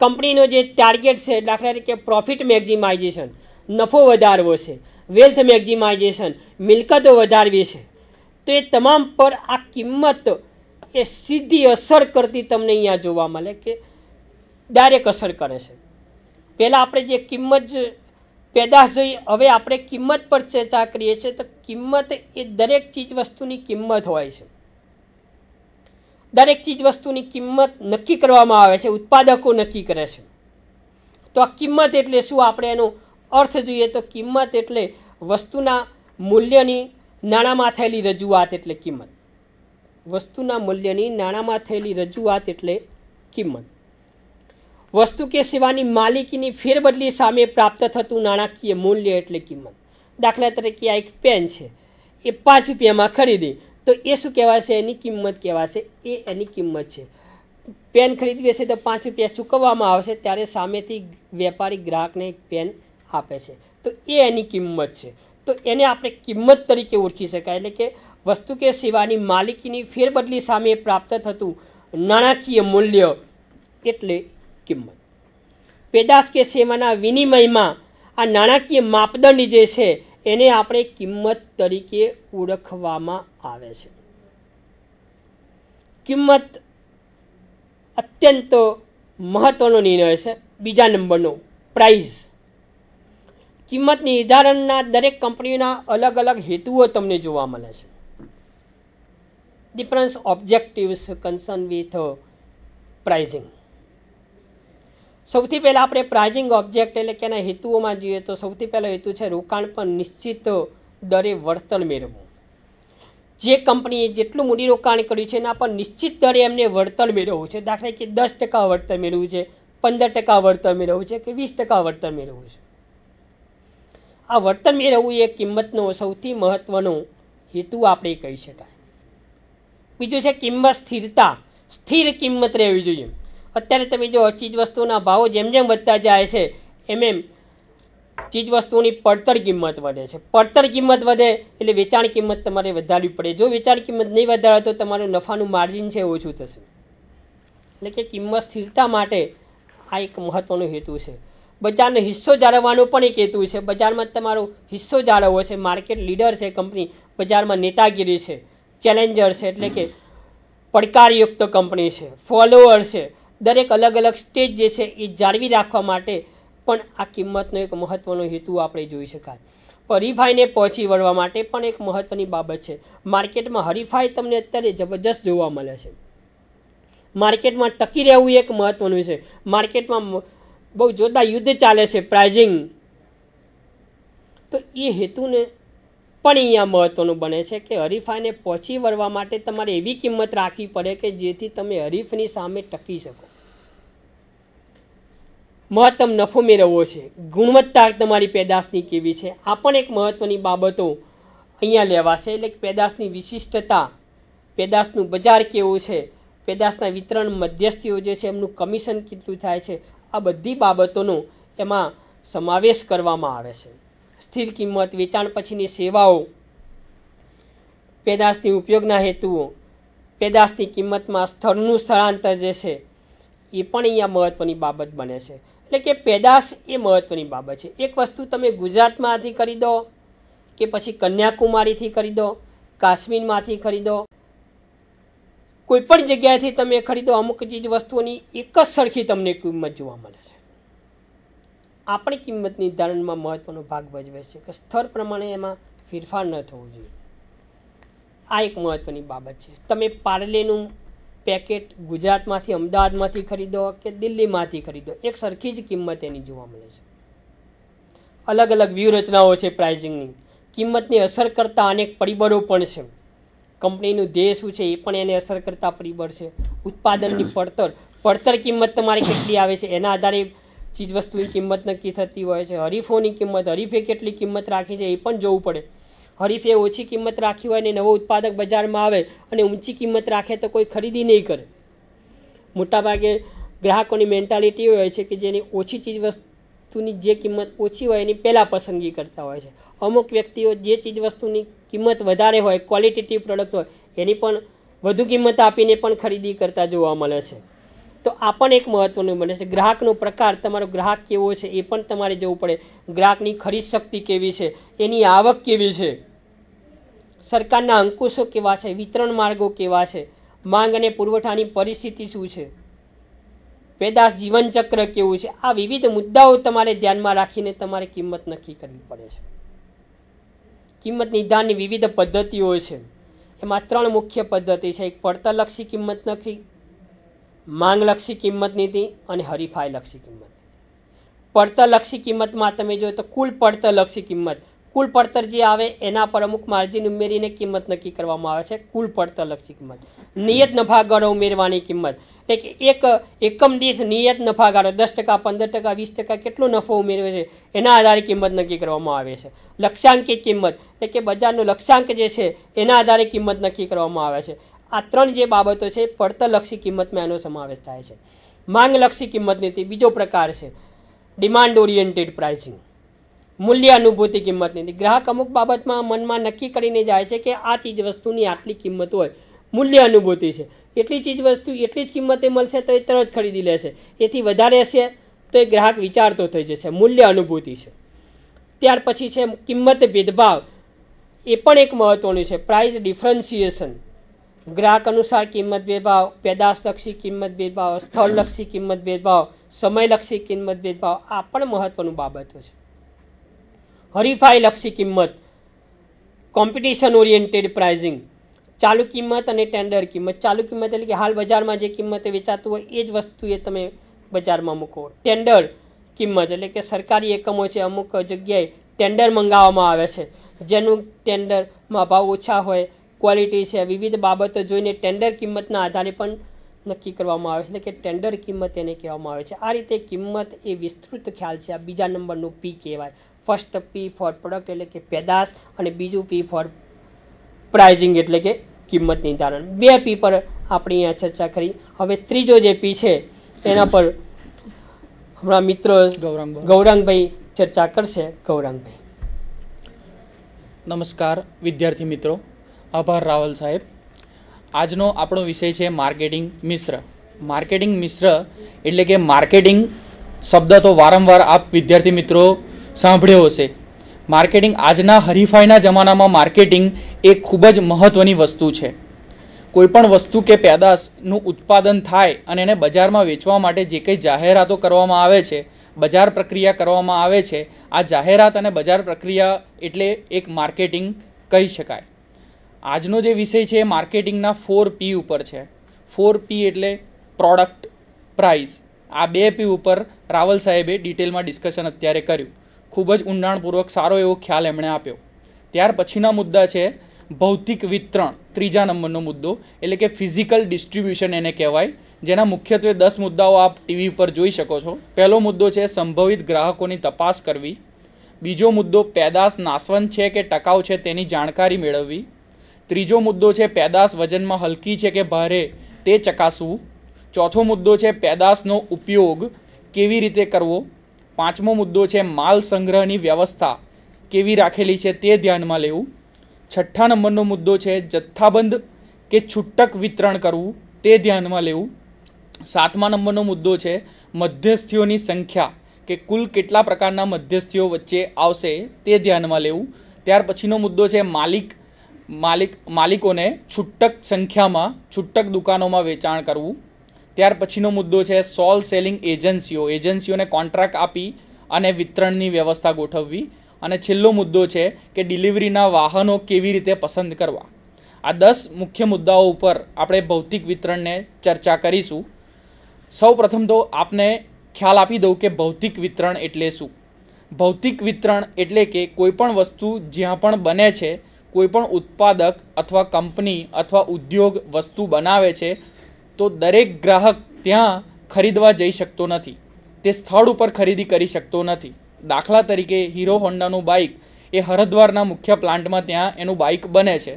કંપનીનો જે ટાર્ગેટ છે, દાખલા તરીકે પ્રોફિટ મેક્ઝિમાઇઝેશન, નફો વધારવો છે, વેલ્થ મેક્ઝિમાઇઝેશન, મિલકતો વધારવી છે, તો એ તમામ પર આ કિંમત એ સીધી અસર કરતી તમને અહીંયા જોવા મળે કે ડાયરેક્ટ અસર કરે છે. પહેલાં આપણે જે કિંમત પેદાશ જોઈ, હવે આપણે કિંમત પર ચર્ચા કરીએ છીએ. તો કિંમત એ દરેક ચીજ વસ્તુની કિંમત હોય છે. દરેક ચીજ વસ્તુની કિંમત નક્કી કરવામાં આવે છે, ઉત્પાદકો નક્કી કરે છે. તો આ કિંમત એટલે શું, આપણે એનો અર્થ જોઈએ તો કિંમત એટલે વસ્તુના મૂલ્યની નાણાંમાં થયેલી રજૂઆત એટલે કિંમત. વસ્તુના મૂલ્યની નાણાંમાં થયેલી રજૂઆત એટલે કિંમત. વસ્તુ કે સેવાની માલિકીની ફેરબદલી સામે પ્રાપ્ત થતું નાણાકીય મૂલ્ય એટલે કિંમત. દાખલા તરીકે આ એક પેન છે, એ 5 રૂપિયામાં ખરીદી તો એ શું કહેવાશે, એની કિંમત કહેવાશે, એ એની કિંમત છે. પેન ખરીદવી હશે તો 5 રૂપિયા ચૂકવવામાં આવશે, ત્યારે સામેથી વેપારી ગ્રાહકને એક પેન આપે છે, તો એ એની કિંમત છે. તો એને આપણે કિંમત તરીકે ઓળખી શકાય. એટલે કે વસ્તુ કે સેવાની માલિકીની ફેરબદલી સામે પ્રાપ્ત થતું નાણાકીય મૂલ્ય એટલે કિંમત. પેદાશ કે સેવાના વિનિમયમાં આ નાણાકીય માપદંડ જે છે એને આપણે કિંમત તરીકે ઓળખવામાં આવે છે. કિંમત અત્યંત મહત્ત્વનો નિર્ણય છે. બીજા નંબરનો પ્રાઇઝ. કિંમત નિર્ધારણના દરેક કંપનીના અલગ અલગ હેતુઓ તમને જોવા મળે છે. Difference objectives concern with pricing. સૌથી પહેલાં આપણે પ્રાઇઝિંગ ઓબ્જેક્ટ એટલે કે એના હેતુઓમાં જોઈએ તો સૌથી પહેલો હેતુ છે રોકાણ પર નિશ્ચિત દરે વળતર મેળવવું. જે કંપનીએ જેટલું મૂડીરોકાણ કર્યું છે એના પર નિશ્ચિત દરે એમને વળતર મેળવવું છે. દાખલા કે 10% વળતર મેળવવું છે, 15% વળતર મેળવવું છે કે 20% વળતર મેળવવું છે. આ વળતર મેળવવું એ કિંમતનો સૌથી મહત્ત્વનો હેતુ આપણે કહી શકાય. બીજું છે કિંમત સ્થિરતા. સ્થિર કિંમત રહેવી જોઈએ. અત્યારે તમે જો ચીજ વસ્તુઓના ભાવો જેમ જેમ વધતા જાય છે એમ ચીજ વસ્તુઓની પડતર કિંમત વધે છે. પડતર કિંમત વધે એટલે વેચાણ કિંમત તમારે વધારવી પડે. જો વેચાણ કિંમત નહીં વધારે તો તમારું નફાનું માર્જિન છે ઓછું થશે. એટલે કે કિંમત સ્થિરતા માટે આ એક મહત્ત્વનો હેતુ છે. બજારનો હિસ્સો જાળવવાનો પણ એક હેતુ છે. બજારમાં તમારો હિસ્સો જાળવવો છે. માર્કેટ લીડર છે કંપની, બજારમાં નેતાગીરી છે, ચેલેન્જર છે એટલે કે પડકારયુક્ત કંપની છે, ફોલોઅર છે. દરેક અલગ અલગ સ્ટેજ જે છે એ જાળવી રાખવા માટે પણ આ કિંમતનો એક મહત્ત્વનો હેતુ આપણે જોઈ શકાય. હરીફાઈને પહોંચી વળવા માટે પણ એક મહત્ત્વની બાબત છે. માર્કેટમાં હરીફાઈ તમને અત્યારે જબરજસ્ત જોવા મળે છે. માર્કેટમાં ટકી રહેવું એક મહત્ત્વનું છે. માર્કેટમાં બહુ જોરદાર યુદ્ધ ચાલે છે પ્રાઇઝિંગ, તો એ હેતુને પણ અહીંયા મહત્ત્વનું બને છે કે હરીફાઈને પહોંચી વળવા માટે તમારે એવી કિંમત રાખવી પડે કે જેથી તમે હરીફની સામે ટકી શકો. મહત્તમ નફો મેળવવો છે. ગુણવત્તા તમારી પેદાશની કેવી છે, આ પણ એક મહત્ત્વની બાબતો અહીંયા લેવાશે. એટલે કે પેદાશની વિશિષ્ટતા, પેદાશનું બજાર કેવું છે, પેદાશના વિતરણ મધ્યસ્થીઓ જે છે એમનું કમિશન કેટલું થાય છે, આ બધી બાબતોનો એમાં સમાવેશ કરવામાં આવે છે. સ્થિર કિંમત, વેચાણ પછીની સેવાઓ, પેદાશની ઉપયોગના હેતુઓ, પેદાશની કિંમતમાં સ્થળનું સ્થળાંતર જે છે એ પણ અહીંયા મહત્ત્વની બાબત બને છે. એટલે કે પેદાશ એ મહત્ત્વની બાબત છે. એક વસ્તુ તમે ગુજરાતમાંથી ખરીદો કે પછી કન્યાકુમારીથી ખરીદો, કાશ્મીરમાંથી ખરીદો, કોઈપણ જગ્યાએથી તમે ખરીદો, અમુક ચીજ વસ્તુઓની એક જ સરખી તમને કિંમત જોવા મળે છે. આપણી કિંમત નિર્ધારણમાં મહત્ત્વનો ભાગ ભજવે છે કે સ્તર પ્રમાણે એમાં ફેરફાર ન થવો જોઈએ. આ એક મહત્ત્વની બાબત છે. તમે પાર્લેનું પેકેટ ગુજરાતમાંથી, અમદાવાદમાંથી ખરીદો કે દિલ્હીમાંથી ખરીદો, એક સરખી જ કિંમત એની જોવા મળે છે. અલગ અલગ વ્યૂહરચનાઓ છે પ્રાઇઝિંગની. કિંમતની અસર કરતા અનેક પરિબળો પણ છે. કંપનીનું ધ્યેય શું છે એ પણ એને અસર કરતા પરિબળ છે. ઉત્પાદનની પડતર કિંમત તમારી કેટલી આવે છે એના આધારે ચીજ વસ્તુની કિંમત નક્કી થતી હોય છે. હરીફોની કિંમત, હરીફે કેટલી કિંમત રાખી છે એ પણ જોવું પડે. હરીફે ઓછી કિંમત રાખી હોય ને નવો ઉત્પાદક બજારમાં આવે અને ઊંચી કિંમત રાખે તો કોઈ ખરીદી નહીં કરે. મોટાભાગે ગ્રાહકોની મેન્ટાલિટી હોય છે કે જેની ઓછી ચીજ વસ્તુની જે કિંમત ઓછી હોય એની પહેલાં પસંદગી કરતા હોય છે. અમુક વ્યક્તિઓ જે ચીજ વસ્તુની કિંમત વધારે હોય, ક્વોલિટેટિવ પ્રોડક્ટ હોય, એની પણ વધુ કિંમત આપીને પણ ખરીદી કરતા જોવા મળે છે. તો આ પણ એક મહત્ત્વનું બને છે. ગ્રાહકનો પ્રકાર, તમારો ગ્રાહક કેવો છે એ પણ તમારે જોવું પડે. ગ્રાહકની ખરીદ શક્તિ કેવી છે, એની આવક કેવી છે, સરકારના અંકુશો કેવા છે, વિતરણ માર્ગો કેવા છે, માંગ અને પુરવઠાની પરિસ્થિતિ શું છે, પેદાશ જીવનચક્ર કેવું છે. આ વિવિધ મુદ્દાઓ તમારે ધ્યાનમાં રાખીને તમારે કિંમત નક્કી કરવી પડે છે. કિંમત નિર્ધારણની વિવિધ પદ્ધતિઓ છે. એમાં 3 મુખ્ય પદ્ધતિ છે. એક પડતરલક્ષી કિંમત નક્કી, માંગલક્ષી કિંમત નીતિ અને હરીફાઈલક્ષી કિંમત નીતિ. પડતરલક્ષી કિંમતમાં તમે જો તો કુલ પડતરલક્ષી કિંમત, કુલ પડતર જે આવે એના પર અમુક માર્જિન ઉમેરીને કિંમત નક્કી કરવામાં આવે છે. કુલ પડતરલક્ષી કિંમત. નિયત નફાગાળો ઉમેરવાની કિંમત, એટલે કે એક એકમ દીઠ નિયત નફાગાળો 10%, 15%, 20% કેટલો નફો ઉમેર્યો છે એના આધારે કિંમત નક્કી કરવામાં આવે છે. લક્ષ્યાંકિત કિંમત, એટલે કે બજારનો લક્ષ્યાંક જે છે એના આધારે કિંમત નક્કી કરવામાં આવે છે. આ 3 જે બાબતો છે પડતરલક્ષી કિંમતમાં એનો સમાવેશ થાય છે. માંગલક્ષી કિંમત નીતિ બીજો પ્રકાર છે. Demand oriented pricing. મૂલ્ય અનુભૂતિ કિંમત નીતિ. ગ્રાહક અમુક બાબતમાં મનમાં નક્કી કરીને જાય છે કે આ ચીજ વસ્તુની આટલી કિંમત હોય, મૂલ્ય અનુભૂતિ છે. એટલી ચીજ વસ્તુ એટલી જ કિંમતે મળશે તો એ તરત ખરીદી લેશે, એથી વધારે હશે તો એ ગ્રાહક વિચારતો થઈ જશે. મૂલ્ય અનુભૂતિ છે. ત્યાર પછી છે કિંમત ભેદભાવ. એ પણ એક મહત્ત્વનું છે. Price differentiation. ગ્રાહક અનુસાર કિંમત ભેદભાવ, પેદાશલક્ષી કિંમત ભેદભાવ, સ્થળલક્ષી કિંમત ભેદભાવ, સમયલક્ષી કિંમત ભેદભાવ આ પણ મહત્ત્વનું બાબતો છે. હરીફાઈલક્ષી કિંમત, કોમ્પિટિશન ઓરિએન્ટેડ પ્રાઇઝિંગ, ચાલુ કિંમત અને ટેન્ડર કિંમત. ચાલુ કિંમત એટલે કે હાલ બજારમાં જે કિંમતે વેચાતું હોય એ જ વસ્તુ એ તમે બજારમાં મૂકો. ટેન્ડર કિંમત એટલે કે સરકારી એકમો છે, અમુક જગ્યાએ ટેન્ડર મંગાવવામાં આવે છે, જેનું ટેન્ડરમાં ભાવ ઓછા હોય, ક્વોલિટી છે, વિવિધ બાબતો જોઈને ટેન્ડર કિંમતના આધારે પણ નક્કી કરવામાં આવે છે, એટલે કે ટેન્ડર કિંમત એને કહેવામાં આવે છે. આ રીતે કિંમત એ વિસ્તૃત ખ્યાલ છે. આ બીજા નંબરનું પી કહેવાય. ફર્સ્ટ પી ફોર પ્રોડક્ટ એટલે કે પેદાશ અને બીજું પી ફોર પ્રાઇઝિંગ એટલે કે કિંમત નિર્ધારણ. 2 પી પર આપણે અહીંયા ચર્ચા કરી. હવે ત્રીજો જે પી છે એના પર હમણાં મિત્રો ગૌરાંગભાઈ ચર્ચા કરશે. ગૌરાંગભાઈ. નમસ્કાર વિદ્યાર્થી મિત્રો, આભાર રાવલ સાહેબ. આજનો આપણો વિષય છે માર્કેટિંગ મિશ્ર. માર્કેટિંગ મિશ્ર એટલે કે માર્કેટિંગ શબ્દ તો વારંવાર આપ વિદ્યાર્થી મિત્રો સાંભળ્યો હશે. માર્કેટિંગ આજના હરીફાઈના જમાનામાં માર્કેટિંગ એ ખૂબ જ મહત્ત્વની વસ્તુ છે. કોઈપણ વસ્તુ કે પેદાશનું ઉત્પાદન થાય અને એને બજારમાં વેચવા માટે જે કંઈ જાહેરાતો કરવામાં આવે છે, બજાર પ્રક્રિયા કરવામાં આવે છે, આ જાહેરાત અને બજાર પ્રક્રિયા એટલે એક માર્કેટિંગ કહી શકાય. આજનો જે વિષય છે એ માર્કેટિંગના 4 પી ઉપર છે. 4 પી એટલે પ્રોડક્ટ, પ્રાઇસ. આ 2 પી ઉપર રાવલ સાહેબે ડિટેલમાં ડિસ્કશન અત્યારે કર્યું. ખૂબ જ ઊંડાણપૂર્વક સારો એવો ખ્યાલ એમણે આપ્યો. ત્યાર પછીના મુદ્દા છે ભૌતિક વિતરણ, ત્રીજા નંબરનો મુદ્દો એટલે કે ફિઝિકલ ડિસ્ટ્રીબ્યુશન એને કહેવાય, જેના મુખ્યત્વે 10 મુદ્દાઓ આપ ટીવી પર જોઈ શકો છો. પહેલો મુદ્દો છે સંભવિત ગ્રાહકોની તપાસ કરવી. બીજો મુદ્દો પેદાશ નાશવંત છે કે ટકાઉ છે તેની જાણકારી મેળવવી. ત્રીજો મુદ્દો છે પેદાશ વજનમાં હલકી છે કે ભારે તે ચકાસવું. ચોથો મુદ્દો છે પેદાશનો ઉપયોગ કેવી રીતે કરવો. પાંચમો મુદ્દો છે માલ સંગ્રહની વ્યવસ્થા કેવી રાખેલી છે તે ધ્યાનમાં લેવું. છઠ્ઠા નંબરનો મુદ્દો છે જથ્થાબંધ કે છૂટક વિતરણ કરવું તે ધ્યાનમાં લેવું. સાતમા નંબરનો મુદ્દો છે મધ્યસ્થીઓની સંખ્યા કે કુલ કેટલા પ્રકારના મધ્યસ્થીઓ વચ્ચે આવશે તે ધ્યાનમાં લેવું. ત્યાર પછીનો મુદ્દો છે માલિકોને છૂટક સંખ્યામાં છૂટક દુકાનોમાં વેચાણ કરવું. ત્યાર પછીનો મુદ્દો છે સોલ સેલિંગ એજન્સીઓને કોન્ટ્રાક્ટ આપી અને વિતરણની વ્યવસ્થા ગોઠવવી. અને છેલ્લો મુદ્દો છે કે ડિલિવરીના વાહનો કેવી રીતે પસંદ કરવા. આ 10 મુખ્ય મુદ્દાઓ ઉપર આપણે ભૌતિક વિતરણને ચર્ચા કરીશું. સૌ પ્રથમ તો આપને ખ્યાલ આપી દઉં કે ભૌતિક વિતરણ એટલે શું. ભૌતિક વિતરણ એટલે કે કોઈપણ વસ્તુ જ્યાં પણ બને છે, કોઈપણ ઉત્પાદક અથવા કંપની અથવા ઉદ્યોગ વસ્તુ બનાવે છે તો દરેક ગ્રાહક ત્યાં ખરીદવા જઈ શકતો નથી, તે સ્થળ ઉપર ખરીદી કરી શકતો નથી. દાખલા તરીકે હીરો હોન્ડાનું બાઇક એ હરદ્વારના મુખ્ય પ્લાન્ટમાં ત્યાં એનું બાઇક બને છે,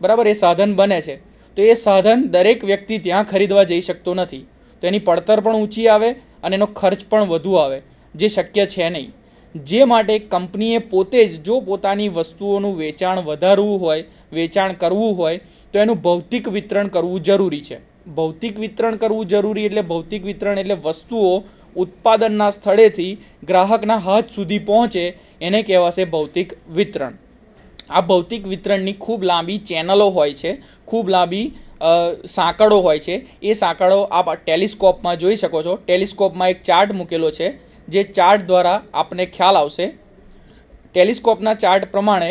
બરાબર, એ સાધન બને છે. તો એ સાધન દરેક વ્યક્તિ ત્યાં ખરીદવા જઈ શકતો નથી. તો એની પડતર પણ ઊંચી આવે અને એનો ખર્ચ પણ વધુ આવે, જે શક્ય છે નહીં. જે માટે કંપનીએ પોતે જ જો પોતાની વસ્તુઓનું વેચાણ વધારવું હોય, વેચાણ કરવું હોય તો એનું ભૌતિક વિતરણ કરવું જરૂરી છે. ભૌતિક વિતરણ કરવું જરૂરી એટલે ભૌતિક વિતરણ એટલે વસ્તુઓ ઉત્પાદનના સ્થળેથી ગ્રાહકના હાથ સુધી પહોંચે એને કહેવાશે ભૌતિક વિતરણ. આ ભૌતિક વિતરણની ખૂબ લાંબી ચેનલો હોય છે, ખૂબ લાંબી સાંકળો હોય છે. એ સાંકળો આપ ટેલિસ્કોપમાં જોઈ શકો છો. ટેલિસ્કોપમાં એક ચાર્ટ મૂકેલો છે, જે ચાર્ટ દ્વારા આપને ખ્યાલ આવશે. ટેલિસ્કોપના ચાર્ટ પ્રમાણે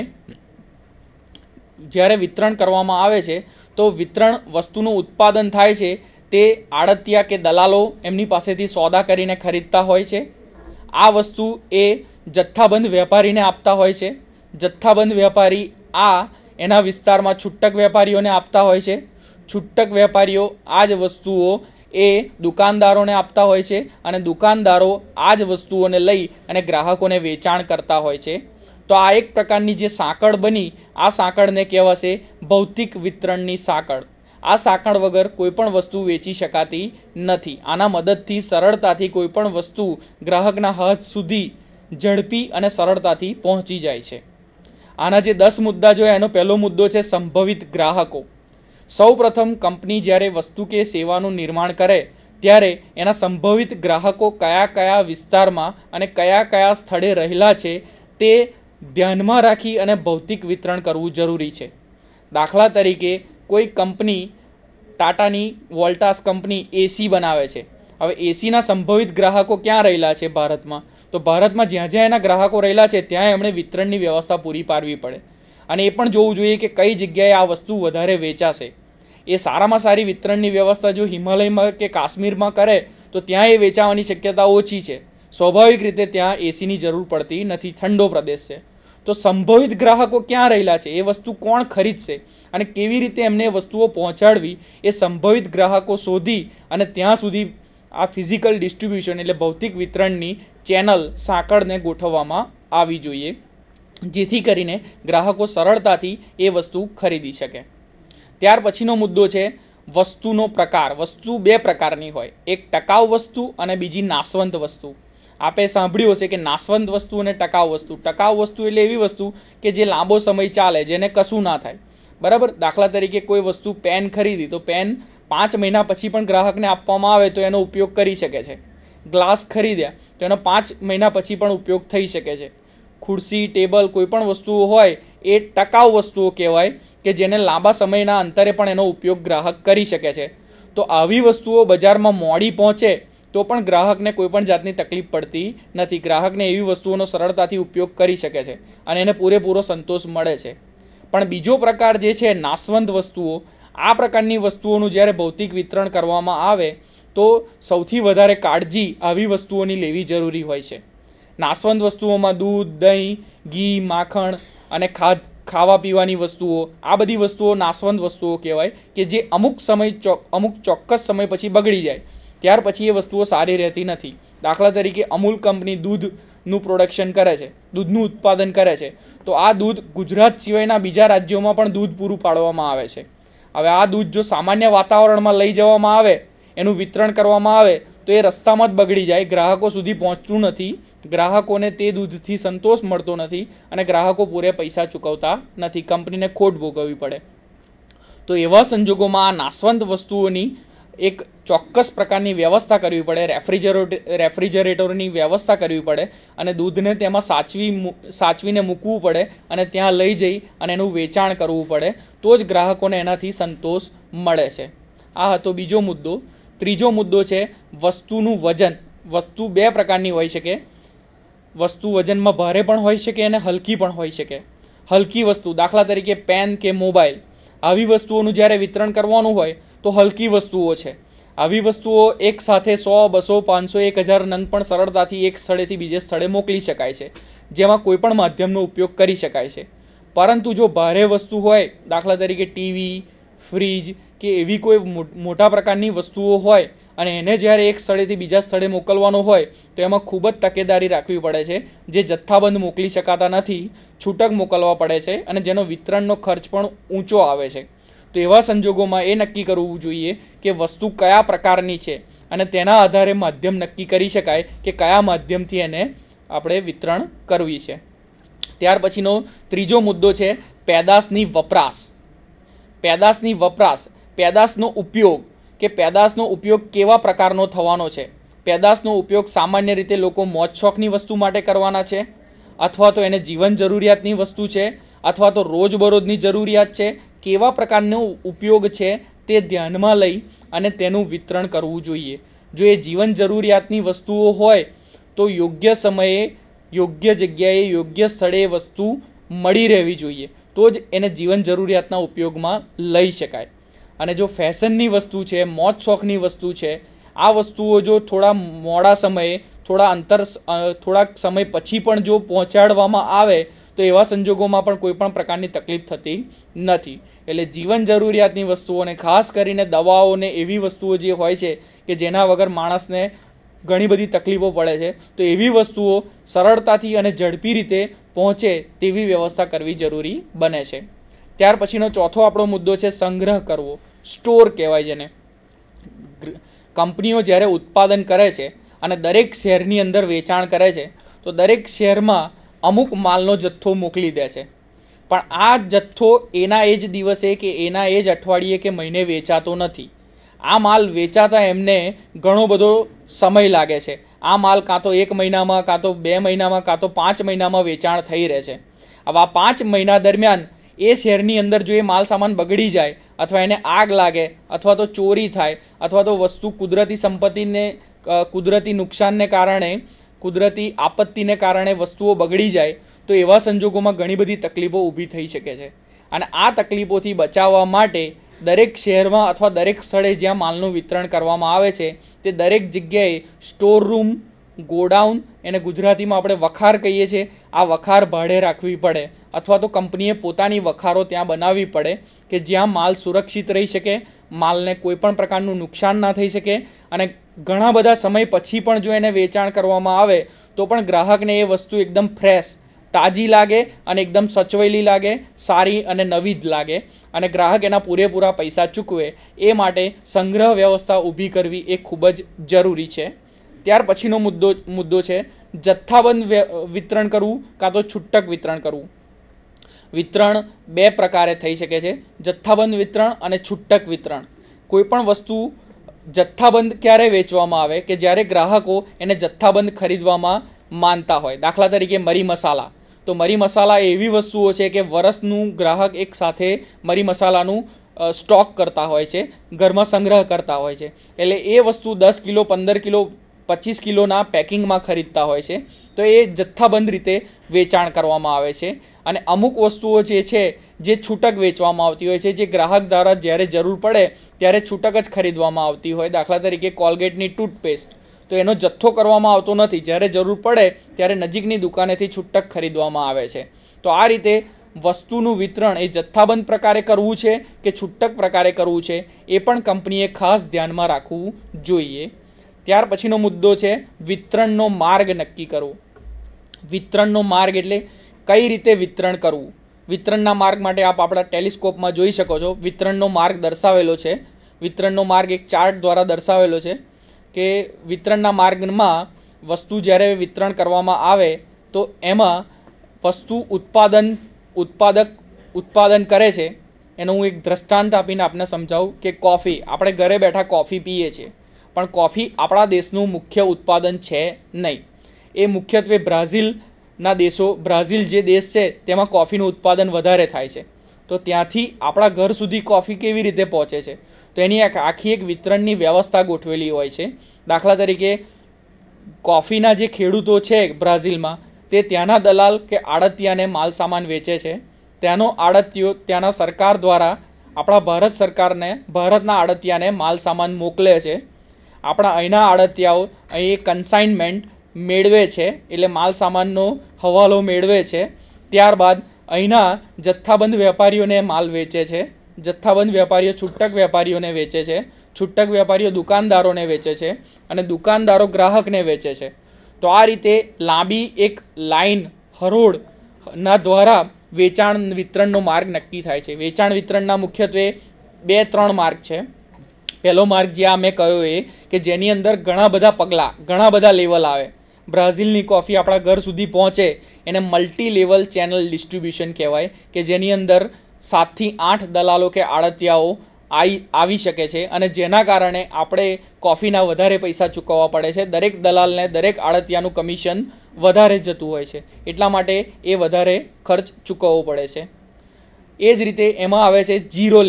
જ્યારે વિતરણ કરવામાં આવે છે તો વિતરણ વસ્તુનું ઉત્પાદન થાય છે તે આડતિયા કે દલાલો એમની પાસેથી સોદા કરીને ખરીદતા હોય છે. આ વસ્તુ એ જથ્થાબંધ વેપારીને આપતા હોય છે. જથ્થાબંધ વેપારી એના વિસ્તારમાં છૂટક વેપારીઓને આપતા હોય છે. છૂટક વેપારીઓ આ જ વસ્તુઓ એ દુકાનદારોને આપતા હોય છે અને દુકાનદારો આ જ વસ્તુઓને લઈ અને ગ્રાહકોને વેચાણ કરતા હોય છે. તો આ એક પ્રકારની જે સાંકળ બની, આ સાંકળને કહેવાશે ભૌતિક વિતરણની સાંકળ. આ સાંકળ વગર કોઈપણ વસ્તુ વેચી શકાતી નથી. આના મદદથી સરળતાથી કોઈપણ વસ્તુ ગ્રાહકના હાથ સુધી ઝડપી અને સરળતાથી પહોંચી જાય છે. આના જે 10 મુદ્દા જોયા, એનો પહેલો મુદ્દો છે સંભવિત ગ્રાહકો. સૌ પ્રથમ કંપની જ્યારે વસ્તુ કે સેવાનું નિર્માણ કરે ત્યારે એના સંભવિત ગ્રાહકો કયા કયા વિસ્તારમાં અને કયા કયા સ્થળે રહેલા છે તે ધ્યાનમાં રાખી અને ભૌતિક વિતરણ કરવું જરૂરી છે. દાખલા તરીકે કોઈ કંપની ટાટાની વોલ્ટાસ કંપની એસી બનાવે છે. હવે એસીના સંભવિત ગ્રાહકો ક્યાં રહેલા છે ભારતમાં? તો ભારતમાં જ્યાં જ્યાં એના ગ્રાહકો રહેલા છે ત્યાં એમણે વિતરણની વ્યવસ્થા પૂરી પાડવી પડે અને એ પણ જોવું જોઈએ કે કઈ જગ્યાએ આ વસ્તુ વધારે વેચાશે. એ સારામાં સારી વિતરણની વ્યવસ્થા જો હિમાલયમાં કે કાશ્મીરમાં કરે તો ત્યાં એ વેચાવાની શક્યતા ઓછી છે. સ્વાભાવિક રીતે ત્યાં એસીની જરૂર પડતી નથી, ઠંડો પ્રદેશ છે. તો સંભવિત ગ્રાહકો ક્યાં રહેલા છે, એ વસ્તુ કોણ ખરીદશે અને કેવી રીતે એમને વસ્તુઓ પહોંચાડવી, એ સંભવિત ગ્રાહકો શોધી અને ત્યાં સુધી આ ફિઝિકલ ડિસ્ટ્રીબ્યુશન એટલે ભૌતિક વિતરણની ચેનલ સાંકળને ગોઠવવામાં આવી જોઈએ, જેથી કરીને ગ્રાહકો સરળતાથી એ વસ્તુ ખરીદી શકે. ત્યાર પછીનો મુદ્દો છે વસ્તુનો પ્રકાર. વસ્તુ બે પ્રકારની હોય, એક ટકાઉ વસ્તુ અને બીજી નાશવંત વસ્તુ. આપે સાંભળ્યું હશે કે નાશવંત વસ્તુ અને ટકાઉ વસ્તુ. ટકાઉ વસ્તુ એટલે એવી વસ્તુ કે જે લાંબો સમય ચાલે, જેને કશું ના થાય, બરાબર. દાખલા તરીકે કોઈ વસ્તુ પેન ખરીદી તો પેન 5 મહિના પછી પણ ગ્રાહકને આપવામાં આવે તો એનો ઉપયોગ કરી શકે છે. ગ્લાસ ખરીદ્યા તો એનો 5 મહિના પછી પણ ઉપયોગ થઈ શકે છે. ખુરશી, ટેબલ, કોઈ પણ વસ્તુઓ હોય એ ટકાઉ વસ્તુઓ કહેવાય કે જેને લાંબા સમયના અંતરે પણ એનો ઉપયોગ ગ્રાહક કરી શકે છે. તો આવી વસ્તુઓ બજારમાં મોડી પહોંચે તો પણ ગ્રાહકને કોઈ પણ જાતની તકલીફ પડતી નથી. ગ્રાહકને એવી વસ્તુઓનો સરળતાથી ઉપયોગ કરી શકે છે અને એને પૂરેપૂરો સંતોષ મળે છે. પણ બીજો પ્રકાર જે છે નાશવંત વસ્તુઓ, આ પ્રકારની વસ્તુઓનું જ્યારે ભૌતિક વિતરણ કરવામાં આવે તો સૌથી વધારે કાળજી આવી વસ્તુઓની લેવી જરૂરી હોય છે. નાશવંત વસ્તુઓમાં દૂધ, દહીં, ઘી, માખણ અને ખાવા પીવાની વસ્તુઓ, આ બધી વસ્તુઓ નાશવંત વસ્તુઓ કહેવાય કે જે અમુક ચોક્કસ સમય પછી બગડી જાય, ત્યાર પછી એ વસ્તુઓ સારી રહેતી નથી. દાખલા તરીકે અમૂલ કંપની દૂધનું પ્રોડક્શન કરે છે, દૂધનું ઉત્પાદન કરે છે, તો આ દૂધ ગુજરાત સિવાયના બીજા રાજ્યોમાં પણ દૂધ પૂરું પાડવામાં આવે છે. હવે આ દૂધ જો સામાન્ય વાતાવરણમાં લઈ જવામાં આવે, એનું વિતરણ કરવામાં આવે તો એ રસ્તામાં જ બગડી જાય, ગ્રાહકો સુધી પહોંચતું નથી, ગ્રાહકોને તે દૂધથી સંતોષ મળતો નથી અને ગ્રાહકો પૂરે પૈસા ચૂકવતા નથી, કંપનીને ખોટ ભોગવવી પડે. તો એવા સંજોગોમાં આ નાશવંત વસ્તુઓની એક ચોક્કસ પ્રકારની વ્યવસ્થા કરવી પડે, રેફ્રિજરેટરની વ્યવસ્થા કરવી પડે અને દૂધને તેમાં સાચવીને મૂકવું પડે અને ત્યાં લઈ જઈ અને એનું વેચાણ કરવું પડે, તો જ ગ્રાહકોને એનાથી સંતોષ મળે છે. આ હતો બીજો મુદ્દો. ત્રીજો મુદ્દો છે વસ્તુનું વજન. વસ્તુ બે પ્રકારની હોઈ શકે. વસ્તુ વજનમાં ભારે પણ હોઈ શકે અને હલકી પણ હોઈ શકે. હલકી વસ્તુ દાખલા તરીકે પેન કે મોબાઈલ, આવી વસ્તુઓનું જ્યારે વિતરણ કરવાનું હોય તો હલકી વસ્તુઓ છે. આવી વસ્તુઓ એક સાથે 100, 200, 500, 1000 નંગ પણ સરળતાથી એક સ્થળેથી બીજે સ્થળે મોકલી શકાય છે, જેમાં કોઈ પણ માધ્યમનો ઉપયોગ કરી શકાય છે. પરંતુ જો ભારે વસ્તુ હોય, દાખલા તરીકે ટીવી, ફ્રીજ કે એવી કોઈ મોટા પ્રકારની વસ્તુઓ હોય અને એને જ્યારે એક સ્થળેથી બીજા સ્થળે મોકલવાનો હોય તો એમાં ખૂબ જ તકેદારી રાખવી પડે છે, જે જથ્થાબંધ મોકલી શકાતા નથી, છૂટક મોકલવા પડે છે અને જેનો વિતરણનો ખર્ચ પણ ઊંચો આવે છે. તો એવા સંજોગોમાં એ નક્કી કરવું જોઈએ કે વસ્તુ કયા પ્રકારની છે અને તેના આધારે માધ્યમ નક્કી કરી શકાય કે કયા માધ્યમથી એને આપણે વિતરણ કરવી છે. ત્યાર પછીનો ત્રીજો મુદ્દો છે પેદાશની વપરાશ. પેદાશનો ઉપયોગ કે પેદાશનો ઉપયોગ કેવા પ્રકારનો થવાનો છે. પેદાશનો ઉપયોગ સામાન્ય રીતે લોકો મોજ શોખની વસ્તુ માટે કરવાના છે, અથવા તો એને જીવન જરૂરિયાતની વસ્તુ છે, અથવા તો રોજબરોજની જરૂરિયાત છે. કેવા પ્રકારનો ઉપયોગ છે તે ધ્યાનમાં લઈ અને તેનું વિતરણ કરવું જોઈએ. જો એ જીવન જરૂરિયાતની વસ્તુઓ હોય તો યોગ્ય સમયે, યોગ્ય જગ્યાએ, યોગ્ય સ્થળે વસ્તુ મળી રહેવી જોઈએ, તો જ એને જીવન જરૂરિયાતના ઉપયોગમાં લઈ શકાય. અને જો ફેશનની વસ્તુ છે, મોજ શોખની વસ્તુ છે, આ વસ્તુઓ જો થોડા મોડા સમયે, થોડાક સમય પછી પણ જો પહોંચાડવામાં આવે તો એવા સંજોગોમાં પણ કોઈ પણ પ્રકારની તકલીફ થતી નથી. એટલે જીવન જરૂરિયાતની વસ્તુઓને, ખાસ કરીને દવાઓને, એવી વસ્તુઓ જે હોય છે કે જેના વગર માણસને ઘણી બધી તકલીફો પડે છે, તો એવી વસ્તુઓ સરળતાથી અને ઝડપી રીતે પહોંચે તેવી વ્યવસ્થા કરવી જરૂરી બને છે. ત્યાર પછીનો ચોથો આપણો મુદ્દો છે સંગ્રહ કરવો, સ્ટોર કહેવાય જેને. કંપનીઓ જ્યારે ઉત્પાદન કરે છે અને દરેક શહેરની અંદર વેચાણ કરે છે તો દરેક શહેરમાં અમુક માલનો જથ્થો મોકલી દે છે, પણ આ જથ્થો એના એ જ દિવસે કે એના એ જ અઠવાડિયે કે મહિને વેચાતો નથી. આ માલ વેચાતા એમને ઘણો બધો સમય લાગે છે. આ માલ કાં તો 1 મહિનામાં, કાં તો 2 મહિનામાં, કાં તો 5 મહિનામાં વેચાણ થઈ રહે છે. હવે આ 5 મહિના દરમિયાન એ શહેરની અંદર જો એ માલ સામાન બગડી જાય અથવા એને આગ લાગે અથવા તો ચોરી થાય અથવા તો વસ્તુ કુદરતી સંપત્તિને કુદરતી નુકસાનને કારણે કુદરતી આપત્તિને કારણે વસ્તુઓ બગડી જાય તો એવા સંજોગોમાં ઘણી બધી તકલીફો ઊભી થઈ શકે છે. અને આ તકલીફોથી બચાવવા માટે દરેક શહેરમાં અથવા દરેક સ્થળે જ્યાં માલનું વિતરણ કરવામાં આવે છે તે દરેક જગ્યાએ સ્ટોર રૂમ, ગોડાઉન, એને ગુજરાતીમાં આપણે વખાર કહીએ છીએ, આ વખાર ભાડે રાખવી પડે અથવા તો કંપનીએ પોતાની વખારો ત્યાં બનાવવી પડે કે જ્યાં માલ સુરક્ષિત રહી શકે, માલને કોઈ પણ પ્રકારનું નુકસાન ના થઈ શકે અને ઘણા બધા સમય પછી પણ જો એને વેચાણ કરવામાં આવે તો પણ ગ્રાહકને એ વસ્તુ એકદમ ફ્રેશ, તાજી લાગે અને એકદમ સચવેલી લાગે, સારી અને નવી જ લાગે અને ગ્રાહક એના પૂરેપૂરા પૈસા ચૂકવે. એ માટે સંગ્રહ વ્યવસ્થા ઊભી કરવી એ ખૂબ જ જરૂરી છે. ત્યાર પછીનો મુદ્દો છે જથ્થાબંધ વિતરણ કરવું કાં તો છૂટક વિતરણ કરવું. વિતરણ બે પ્રકારે થઈ શકે છે, જથ્થાબંધ વિતરણ અને છૂટક વિતરણ. કોઈ પણ વસ્તુ જથ્થાબંધ ક્યારે વેચવામાં આવે કે જ્યારે ગ્રાહકો એને જથ્થાબંધ ખરીદવામાં માનતા હોય. દાખલા તરીકે મરી મસાલા. તો મરી મસાલા એવી વસ્તુઓ છે કે વર્ષનું ગ્રાહક એક સાથે મરી મસાલાનું સ્ટોક કરતા હોય છે, ઘરમાં સંગ્રહ કરતા હોય છે. એટલે એ વસ્તુ 10 કિલો, 15 કિલો, 25 કિલોના પેકિંગમાં ખરીદતા હોય છે. તો એ જથ્થાબંધ રીતે વેચાણ કરવામાં આવે છે. અને અમુક વસ્તુઓ જે છે જે છૂટક વેચવામાં આવતી હોય છે, જે ગ્રાહક દ્વારા જ્યારે જરૂર પડે ત્યારે છૂટક જ ખરીદવામાં આવતી હોય. દાખલા તરીકે કોલગેટની ટૂથપેસ્ટ, તો એનો જથ્થો કરવામાં આવતો નથી, જ્યારે જરૂર પડે ત્યારે નજીકની દુકાનેથી છૂટક ખરીદવામાં આવે છે. તો આ રીતે વસ્તુનું વિતરણ એ જથ્થાબંધ પ્રકારે કરવું છે કે છૂટક પ્રકારે કરવું છે એ પણ કંપનીએ ખાસ ધ્યાનમાં રાખવું જોઈએ. ત્યાર પછીનો મુદ્દો છે વિતરણનો માર્ગ નક્કી કરવો. વિતરણનો માર્ગ એટલે કઈ રીતે વિતરણ કરવું. વિતરણના માર્ગ માટે આપ આપણા ટેલિસ્કોપમાં જોઈ શકો છો. વિતરણનો માર્ગ દર્શાવેલો છે. વિતરણનો માર્ગ એક ચાર્ટ દ્વારા દર્શાવેલો છે કે વિતરણના માર્ગમાં વસ્તુ જ્યારે વિતરણ કરવામાં આવે તો એમાં વસ્તુ ઉત્પાદન કરે છે. એનું હું એક દ્રષ્ટાંત આપીને આપને સમજાવું કે કોફી, આપણે ઘરે બેઠા કોફી પીએ છીએ પણ કોફી આપણા દેશનું મુખ્ય ઉત્પાદન છે નહીં. એ મુખ્યત્વે બ્રાઝિલ જે દેશ છે તેમાં કોફીનું ઉત્પાદન વધારે થાય છે. તો ત્યાંથી આપણા ઘર સુધી કોફી કેવી રીતે પહોંચે છે તો એની આખી એક વિતરણની વ્યવસ્થા ગોઠવેલી હોય છે. દાખલા તરીકે કોફીના જે ખેડૂતો છે બ્રાઝિલમાં તે ત્યાંના દલાલ કે આડતિયાને માલ સામાન વેચે છે. ત્યાંનો આડતિયો ત્યાંના સરકાર દ્વારા આપણા ભારતના આડતિયાને માલ સામાન મોકલે છે. આપણા અહીંના આડતિયાઓ અહીં કન્સાઇનમેન્ટ મેળવે છે, એટલે માલ સામાનનો હવાલો મેળવે છે. ત્યારબાદ અહીંના જથ્થાબંધ વેપારીઓને માલ વેચે છે. જથ્થાબંધ વેપારીઓ છૂટક વેપારીઓને વેચે છે. છૂટક વેપારીઓ દુકાનદારોને વેચે છે અને દુકાનદારો ગ્રાહકને વેચે છે. તો આ રીતે લાંબી એક લાઈન હરોળના દ્વારા વેચાણ વિતરણનો માર્ગ નક્કી થાય છે. વેચાણ વિતરણના મુખ્યત્વે 2-3 માર્ગ છે. પહેલો માર્ગ જે મેં કહ્યો એ કે જેની અંદર ઘણા બધા પગલાં, ઘણા બધા લેવલ આવે. બ્રાઝિલની કોફી આપણા ઘર સુધી પહોંચે એને મલ્ટી લેવલ ચેનલ ડિસ્ટ્રીબ્યુશન કહેવાય કે જેની અંદર 7 થી 8 દલાલો કે આડતિયાઓ આવી શકે છે અને જેના કારણે આપણે કોફીના વધારે પૈસા ચૂકવવા પડે છે. દરેક દલાલને, દરેક આડતિયાનું કમિશન વધારે જતું હોય છે, એટલા માટે એ વધારે ખર્ચ ચૂકવવો પડે છે. એ જ રીતે એમાં આવે છે zero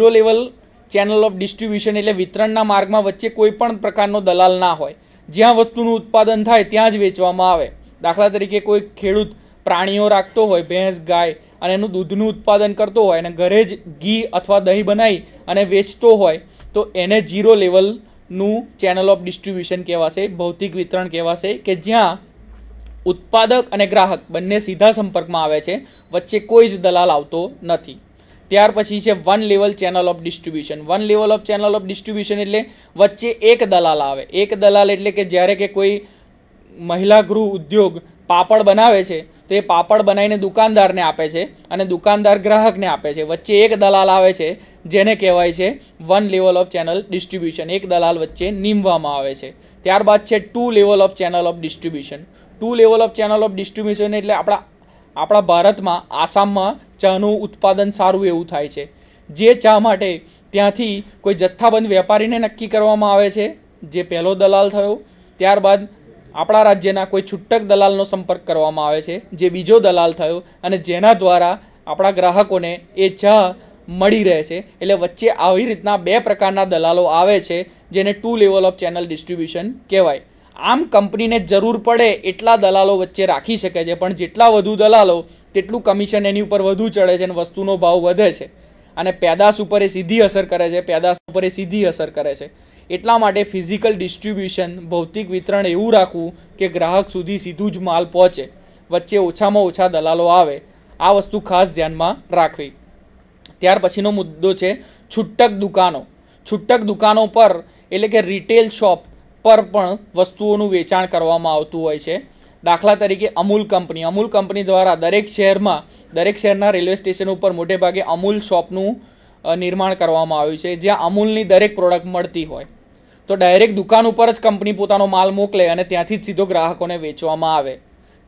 level channel of distribution, એટલે વિતરણના માર્ગમાં વચ્ચે કોઈ પણ પ્રકારનો દલાલ ના હોય. જ્યાં વસ્તુનું ઉત્પાદન થાય ત્યાં જ વેચવામાં આવે. દાખલા તરીકે કોઈ ખેડૂત પ્રાણીઓ રાખતો હોય, ભેંસ, ગાય, અને એનું દૂધનું ઉત્પાદન કરતો હોય અને ઘરે જ ઘી અથવા દહીં બનાવી અને વેચતો હોય તો એને ઝીરો લેવલનું ચેનલ ઓફ ડિસ્ટ્રીબ્યુશન કહેવાશે, ભૌતિક વિતરણ કહેવાશે કે જ્યાં ઉત્પાદક અને ગ્રાહક બંને સીધા સંપર્કમાં આવે છે, વચ્ચે કોઈ જ દલાલ આવતો નથી. ત્યાર પછી છે one level channel of distribution. One level of channel of distribution એટલે વચ્ચે એક દલાલ આવે. એક દલાલ એટલે કે જ્યારે કે કોઈ મહિલા ગૃહ ઉદ્યોગ પાપડ બનાવે છે તો એ પાપડ બનાવીને દુકાનદારને આપે છે અને દુકાનદાર ગ્રાહકને આપે છે. વચ્ચે એક દલાલ આવે છે જેને કહેવાય છે one level of channel distribution. એક દલાલ વચ્ચે નીમવામાં આવે છે. ત્યારબાદ છે 2 level of channel of distribution. 2 level of channel of distribution એટલે આપણા ભારતમાં આસામમાં ચાનું ઉત્પાદન સારું એવું થાય છે. જે ચા માટે ત્યાંથી કોઈ જથ્થાબંધ વેપારીને નક્કી કરવામાં આવે છે, જે પહેલો દલાલ થયો. ત્યારબાદ આપણા રાજ્યના કોઈ છૂટક દલાલનો સંપર્ક કરવામાં આવે છે, જે બીજો દલાલ થયો અને જેના દ્વારા આપણા ગ્રાહકોને એ ચા મળી રહે છે. એટલે વચ્ચે આવી રીતના બે પ્રકારના દલાલો આવે છે, જેને 2 લેવલ ઓફ ચેનલ ડિસ્ટ્રીબ્યુશન કહેવાય. આમ કંપનીને જરૂર પડે એટલા દલાલો વચ્ચે રાખી શકે છે, પણ જેટલા વધુ દલાલો તેટલું કમિશન એની ઉપર વધુ ચડે છે અને વસ્તુનો ભાવ વધે છે. અને પેદાશ ઉપર એ સીધી અસર કરે છે, પેદાશ ઉપર એ સીધી અસર કરે છે. એટલા માટે ફિઝિકલ ડિસ્ટ્રીબ્યુશન, ભૌતિક વિતરણ એવું રાખવું કે ગ્રાહક સુધી સીધું જ માલ પહોંચે, વચ્ચે ઓછામાં ઓછા દલાલો આવે. આ વસ્તુ ખાસ ધ્યાનમાં રાખવી. ત્યાર પછીનો મુદ્દો છે છૂટક દુકાનો. છૂટક દુકાનો પર એટલે કે રિટેલ શોપ પર પણ વસ્તુઓનું વેચાણ કરવામાં આવતું હોય છે. દાખલા તરીકે અમૂલ કંપની દ્વારા દરેક શહેરના રેલવે સ્ટેશન ઉપર મોટે ભાગે અમૂલ શોપનું નિર્માણ કરવામાં આવ્યું છે, જ્યાં અમૂલની દરેક પ્રોડક્ટ મળતી હોય. તો ડાયરેક્ટ દુકાન ઉપર જ કંપની પોતાનો માલ મોકલે અને ત્યાંથી જ સીધો ગ્રાહકોને વેચવામાં આવે.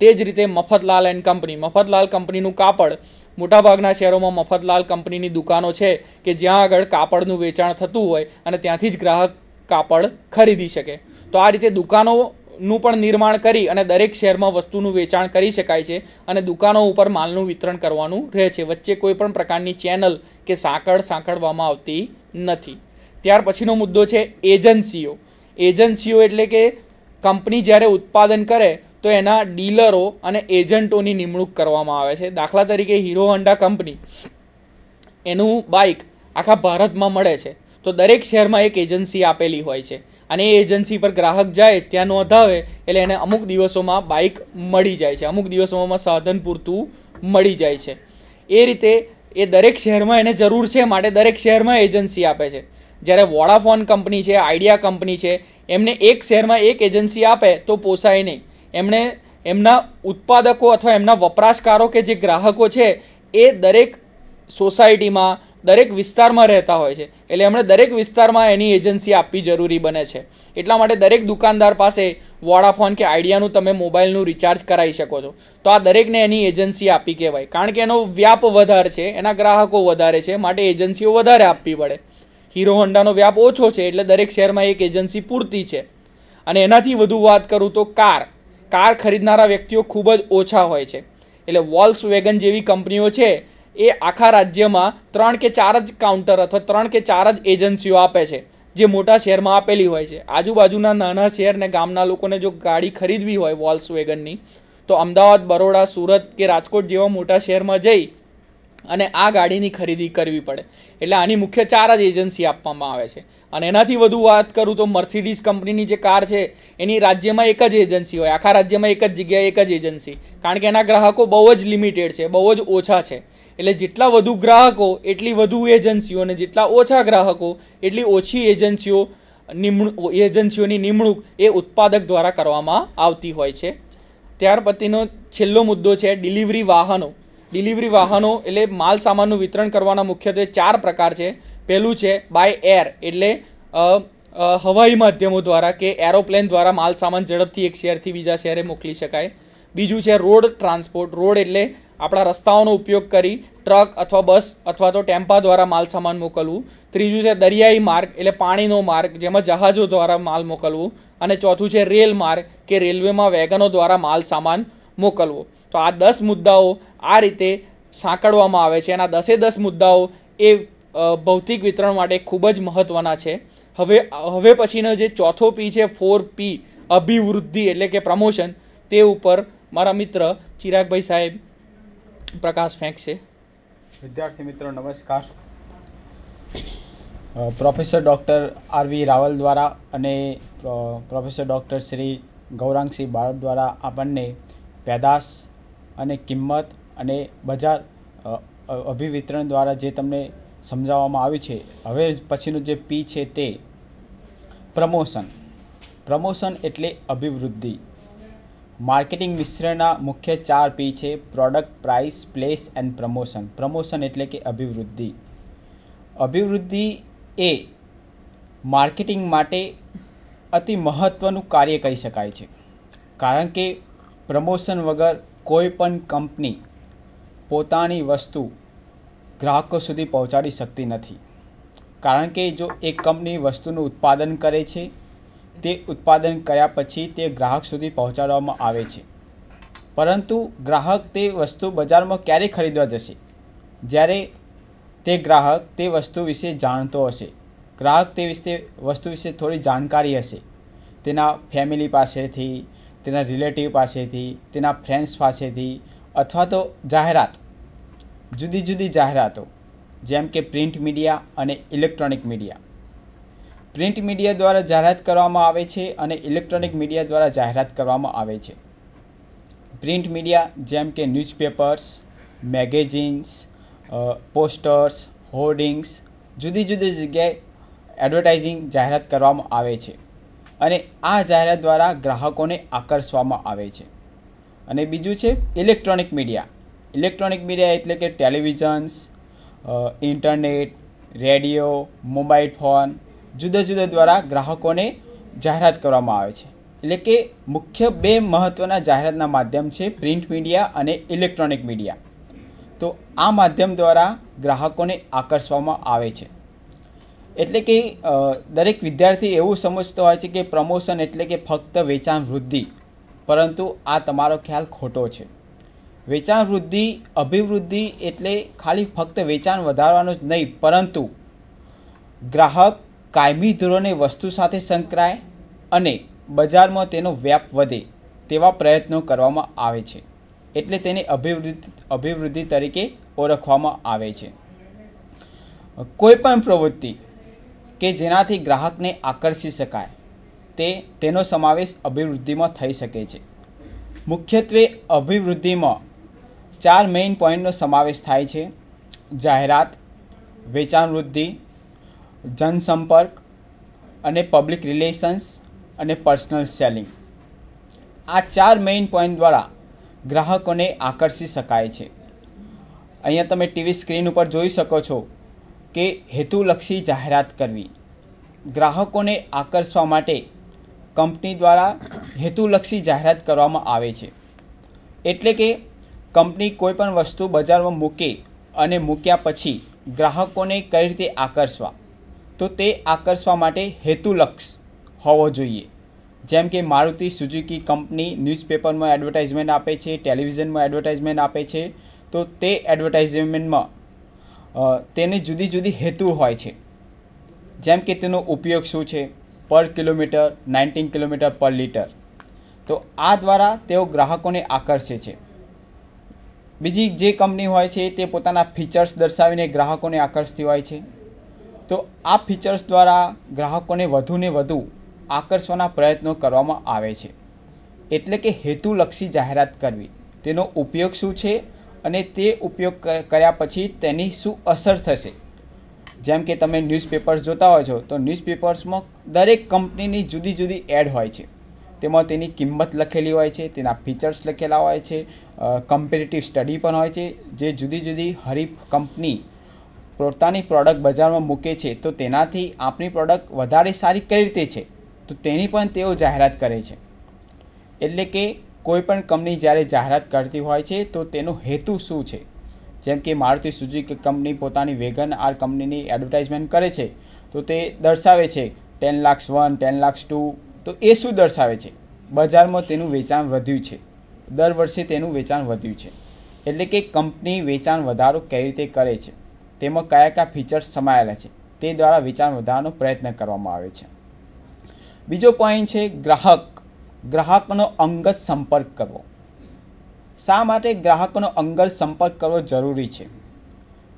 તે જ રીતે મફતલાલ કંપનીનું કાપડ, મોટાભાગના શહેરોમાં મફતલાલ કંપનીની દુકાનો છે કે જ્યાં આગળ કાપડનું વેચાણ થતું હોય અને ત્યાંથી જ ગ્રાહક કાપડ ખરીદી શકે. તો આ રીતે દુકાનોનું પણ નિર્માણ કરી અને દરેક શહેરમાં વસ્તુનું વેચાણ કરી શકાય છે અને દુકાનો ઉપર માલનું વિતરણ કરવાનું રહે છે. વચ્ચે કોઈ પણ પ્રકારની ચેનલ કે સાંકળવામાં આવતી નથી. ત્યાર પછીનો મુદ્દો છે એજન્સીઓ. એટલે કે કંપની જ્યારે ઉત્પાદન કરે તો એના ડીલરો અને એજન્ટોની નિમણૂક કરવામાં આવે છે. દાખલા તરીકે હીરો હોન્ડા કંપની, એનું બાઇક આખા ભારતમાં મળે છે, તો દરેક શહેરમાં એક એજન્સી આપેલી હોય છે અને એ એજન્સી પર ગ્રાહક જાય, ત્યાં નોંધાવે એટલે એને અમુક દિવસોમાં બાઇક મળી જાય છે, અમુક દિવસોમાં સાધન પૂરતું મળી જાય છે. એ રીતે એ દરેક શહેરમાં એને જરૂર છે માટે દરેક શહેરમાં એજન્સી આપે છે. જ્યારે વોડાફોન કંપની છે, આઈડિયા કંપની છે, એમને એક શહેરમાં એક એજન્સી આપે તો પોસાય નહીં. એમણે એમના ઉત્પાદકો અથવા એમના વપરાશકારો કે જે ગ્રાહકો છે એ દરેક સોસાયટીમાં, દરેક વિસ્તારમાં રહેતા હોય છે, એટલે એમણે દરેક વિસ્તારમાં એની એજન્સી આપવી જરૂરી બને છે. એટલા માટે દરેક દુકાનદાર પાસે વોડાફોન કે આઈડિયાનું તમે મોબાઈલનું રિચાર્જ કરાવી શકો છો. તો આ દરેકને એની એજન્સી આપી કહેવાય, કારણ કે એનો વ્યાપ વધારે છે, એના ગ્રાહકો વધારે છે, માટે એજન્સીઓ વધારે આપવી પડે. હીરો હોન્ડાનો વ્યાપ ઓછો છે એટલે દરેક શહેરમાં એક એજન્સી પૂરતી છે. અને એનાથી વધુ વાત કરું તો કાર ખરીદનારા વ્યક્તિઓ ખૂબ જ ઓછા હોય છે. એટલે વોલ્ક્સવેગન જેવી કંપનીઓ છે એ આખા રાજ્યમાં 3 કે 4 જ કાઉન્ટર અથવા 3 કે 4 જ એજન્સીઓ આપે છે, જે મોટા શહેરમાં આપેલી હોય છે. આજુબાજુના નાના શહેર ને ગામના લોકોને જો ગાડી ખરીદવી હોય વોલ્ક્સવેગનની, તો અમદાવાદ, બરોડા, સુરત કે રાજકોટ જેવા મોટા શહેરમાં જઈ અને આ ગાડીની ખરીદી કરવી પડે. એટલે આની મુખ્ય 4 જ એજન્સી આપવામાં આવે છે. અને એનાથી વધુ વાત કરું તો મર્સિડીઝ કંપનીની જે કાર છે એની રાજ્યમાં એક જ એજન્સી હોય, આખા રાજ્યમાં એક જ જગ્યાએ એક જ એજન્સી, કારણ કે એના ગ્રાહકો બહુ જ લિમિટેડ છે, બહુ જ ઓછા છે. એટલે જેટલા વધુ ગ્રાહકો એટલી વધુ એજન્સીઓ, અને જેટલા ઓછા ગ્રાહકો એટલી ઓછી એજન્સીઓની નિમણૂક એ ઉત્પાદક દ્વારા કરવામાં આવતી હોય છે. ત્યાર પછીનો છેલ્લો મુદ્દો છે ડિલિવરી વાહનો. એટલે માલ સામાનનું વિતરણ કરવાના મુખ્યત્વે 4 પ્રકાર છે. પહેલું છે બાય એર, એટલે હવાઈ માધ્યમો દ્વારા કે એરોપ્લેન દ્વારા માલ સામાન ઝડપથી એક શહેરથી બીજા શહેરે મોકલી શકાય. બીજું છે રોડ ટ્રાન્સપોર્ટ. રોડ એટલે આપણા રસ્તાઓનો ઉપયોગ કરી ટ્રક અથવા બસ અથવા તો ટેમ્પા દ્વારા માલ સામાન મોકલવું. ત્રીજું છે દરિયાઈ માર્ગ, એટલે પાણીનો માર્ગ, જેમાં જહાજો દ્વારા માલ મોકલવું. અને ચોથું છે રેલ માર્ગ, કે રેલવેમાં વેગનો દ્વારા માલ સામાન મોકલવો. તો આ 10 મુદ્દાઓ આ રીતે સાંકળવામાં આવે છે. અને આ 10 મુદ્દાઓ એ ભૌતિક વિતરણ માટે ખૂબ જ મહત્વના છે. હવે પછીનો જે ચોથો પી છે 4P, અભિવૃદ્ધિ એટલે કે પ્રમોશન, તે ઉપર મારા મિત્ર ચિરાગભાઈ સાહેબ પ્રકાશ ફેંકશે. વિદ્યાર્થી મિત્રો નમસ્કાર. Professor doctor આર.વી. રાવલ દ્વારા અને પ્રોફેસર ડૉક્ટર શ્રી ગૌરાંગસિંહ બાળદ દ્વારા આપણને પેદાશ અને કિંમત અને બજાર અભિવિતરણ દ્વારા જે તમને સમજાવવામાં આવ્યું છે. હવે પછીનું જે પી છે તે પ્રમોશન એટલે અભિવૃદ્ધિ. માર્કેટિંગ મિશ્રના મુખ્ય 4 પી છે: product, price, place and promotion એટલે કે અભિવૃદ્ધિ. અભિવૃદ્ધિ એ માર્કેટિંગ માટે અતિ મહત્ત્વનું કાર્ય કહી શકાય છે, કારણ કે પ્રમોશન વગર કોઈ પણ કંપની પોતાની વસ્તુ ગ્રાહકો સુધી પહોંચાડી શકતી નથી. કારણ કે જો એક કંપની વસ્તુનું ઉત્પાદન કરે છે, તે ઉત્પાદન કર્યા પછી તે ગ્રાહક સુધી પહોંચાડવામાં આવે છે, પરંતુ ગ્રાહક તે વસ્તુ બજારમાં ક્યારે ખરીદવા જશે જ્યારે તે ગ્રાહક તે વસ્તુ વિશે જાણતો હશે, ગ્રાહક તે વસ્તુ વિશે થોડી જાણકારી હશે, તેના ફેમિલી પાસેથી, તેના રિલેટિવ પાસેથી, તેના ફ્રેન્ડ્સ પાસેથી, અથવા તો જાહેરાત, જુદી જુદી જાહેરાતો, જેમ કે પ્રિન્ટ મીડિયા અને ઇલેક્ટ્રોનિક મીડિયા. પ્રિન્ટ મીડિયા દ્વારા જાહેરાત કરવામાં આવે છે અને ઇલેક્ટ્રોનિક મીડિયા દ્વારા જાહેરાત કરવામાં આવે છે. પ્રિન્ટ મીડિયા જેમ કે ન્યૂઝપેપર્સ, મેગેઝિન્સ, પોસ્ટર્સ, હોર્ડિંગ્સ, જુદી જુદી જગ્યાએ એડવર્ટાઇઝિંગ જાહેરાત કરવામાં આવે છે અને આ જાહેરાત દ્વારા ગ્રાહકોને આકર્ષવામાં આવે છે. અને બીજું છે ઇલેક્ટ્રોનિક મીડિયા. ઇલેક્ટ્રોનિક મીડિયા એટલે કે ટેલિવિઝન્સ, ઇન્ટરનેટ, રેડિયો, મોબાઈલ ફોન, જુદા જુદા દ્વારા ગ્રાહકોને જાહેરાત કરવામાં આવે છે. એટલે કે મુખ્ય બે મહત્ત્વના જાહેરાતના માધ્યમ છે પ્રિન્ટ મીડિયા અને ઇલેક્ટ્રોનિક મીડિયા. તો આ માધ્યમ દ્વારા ગ્રાહકોને આકર્ષવામાં આવે છે. એટલે કે દરેક વિદ્યાર્થી એવું સમજતો હોય છે કે પ્રમોશન એટલે કે ફક્ત વેચાણ વૃદ્ધિ, પરંતુ આ તમારો ખ્યાલ ખોટો છે. વેચાણ વૃદ્ધિ, અભિવૃદ્ધિ એટલે ખાલી ફક્ત વેચાણ વધારવાનું જ નહીં, પરંતુ ગ્રાહક કાયમી ધોરણે વસ્તુ સાથે સંકળાય અને બજારમાં તેનો વ્યાપ વધે તેવા પ્રયત્નો કરવામાં આવે છે. એટલે તેને અભિવૃદ્ધિ તરીકે ઓળખવામાં આવે છે. કોઈ પણ પ્રવૃત્તિ કે જેનાથી ગ્રાહકને આકર્ષી શકાય તેનો સમાવેશ અભિવૃદ્ધિમાં થઈ શકે છે. મુખ્યત્વે અભિવૃદ્ધિમાં 4 મેઇન પોઈન્ટનો સમાવેશ થાય છે: જાહેરાત, વેચાણ વૃદ્ધિ, જનસંપર્ક અને પબ્લિક રિલેશન્સ અને પર્સનલ સેલિંગ. આ 4 મેઇન પોઈન્ટ દ્વારા ગ્રાહકોને આકર્ષી શકાય છે. અહીંયા તમે ટીવી સ્ક્રીન ઉપર જોઈ શકો છો કે હેતુલક્ષી જાહેરાત કરવી. ગ્રાહકોને આકર્ષવા માટે કંપની દ્વારા હેતુલક્ષી જાહેરાત કરવામાં આવે છે. એટલે કે કંપની કોઈપણ વસ્તુ બજારમાં મૂકે અને મૂક્યા પછી ગ્રાહકોને કઈ રીતે આકર્ષવા, તો તે આકર્ષવા માટે હેતુલક્ષ હોવો જોઈએ. જેમ કે મારુતિ સુઝુકી કંપની ન્યૂઝપેપરમાં એડવર્ટાઇઝમેન્ટ આપે છે, ટેલિવિઝનમાં એડવર્ટાઇઝમેન્ટ આપે છે, તો તે એડવર્ટાઇઝમેન્ટમાં તેની જુદી જુદી હેતુ હોય છે. જેમ કે તેનો ઉપયોગ શું છે, પર કિલોમીટર, 19 કિલોમીટર પર લીટર. તો આ દ્વારા તેઓ ગ્રાહકોને આકર્ષે છે. બીજી જે કંપની હોય છે તે પોતાના ફીચર્સ દર્શાવીને ગ્રાહકોને આકર્ષતી હોય છે. તો આ ફીચર્સ દ્વારા ગ્રાહકોને વધુને વધુ આકર્ષવાના પ્રયત્નો કરવામાં આવે છે. એટલે કે હેતુલક્ષી જાહેરાત કરવી, તેનો ઉપયોગ શું છે અને તે ઉપયોગ કર્યા પછી તેની શું અસર થશે. જેમ કે તમે ન્યૂઝપેપર્સ જોતા હોય છો, તો ન્યૂઝપેપર્સમાં દરેક કંપનીની જુદી જુદી એડ હોય છે. તેમાં તેની કિંમત લખેલી હોય છે, તેના ફીચર્સ લખેલા હોય છે, કમ્પેરેટિવ સ્ટડી પણ હોય છે. જે જુદી જુદી હરીફ કંપની પોતાની પ્રોડક્ટ બજારમાં મૂકે છે, તો તેનાથી આપણી પ્રોડક્ટ વધારે સારી કઈ રીતે છે, તો તેની પણ તેઓ જાહેરાત કરે છે. એટલે કે કોઈપણ કંપની જ્યારે જાહેરાત કરતી હોય છે તો તેનો હેતુ શું છે. જેમ કે મારુતિ સુઝુકી કંપની પોતાની વેગન આર કંપનીની એડવર્ટાઇઝમેન્ટ કરે છે, તો તે દર્શાવે છે 10 lakhs 1, 10 lakhs 2. તો એ શું દર્શાવે છે? બજારમાં તેનું વેચાણ વધ્યું છે, દર વર્ષે તેનું વેચાણ વધ્યું છે. એટલે કે કંપની વેચાણ વધારો કઈ રીતે કરે છે, તેમાં કયા કયા ફીચર્સ સમાયેલા છે, તે દ્વારા વેચાણ વધારવાનો પ્રયત્ન કરવામાં આવે છે. બીજો પોઈન્ટ છે ગ્રાહકનો અંગત સંપર્ક કરવો. શા માટે ગ્રાહકનો અંગત સંપર્ક કરવો જરૂરી છે?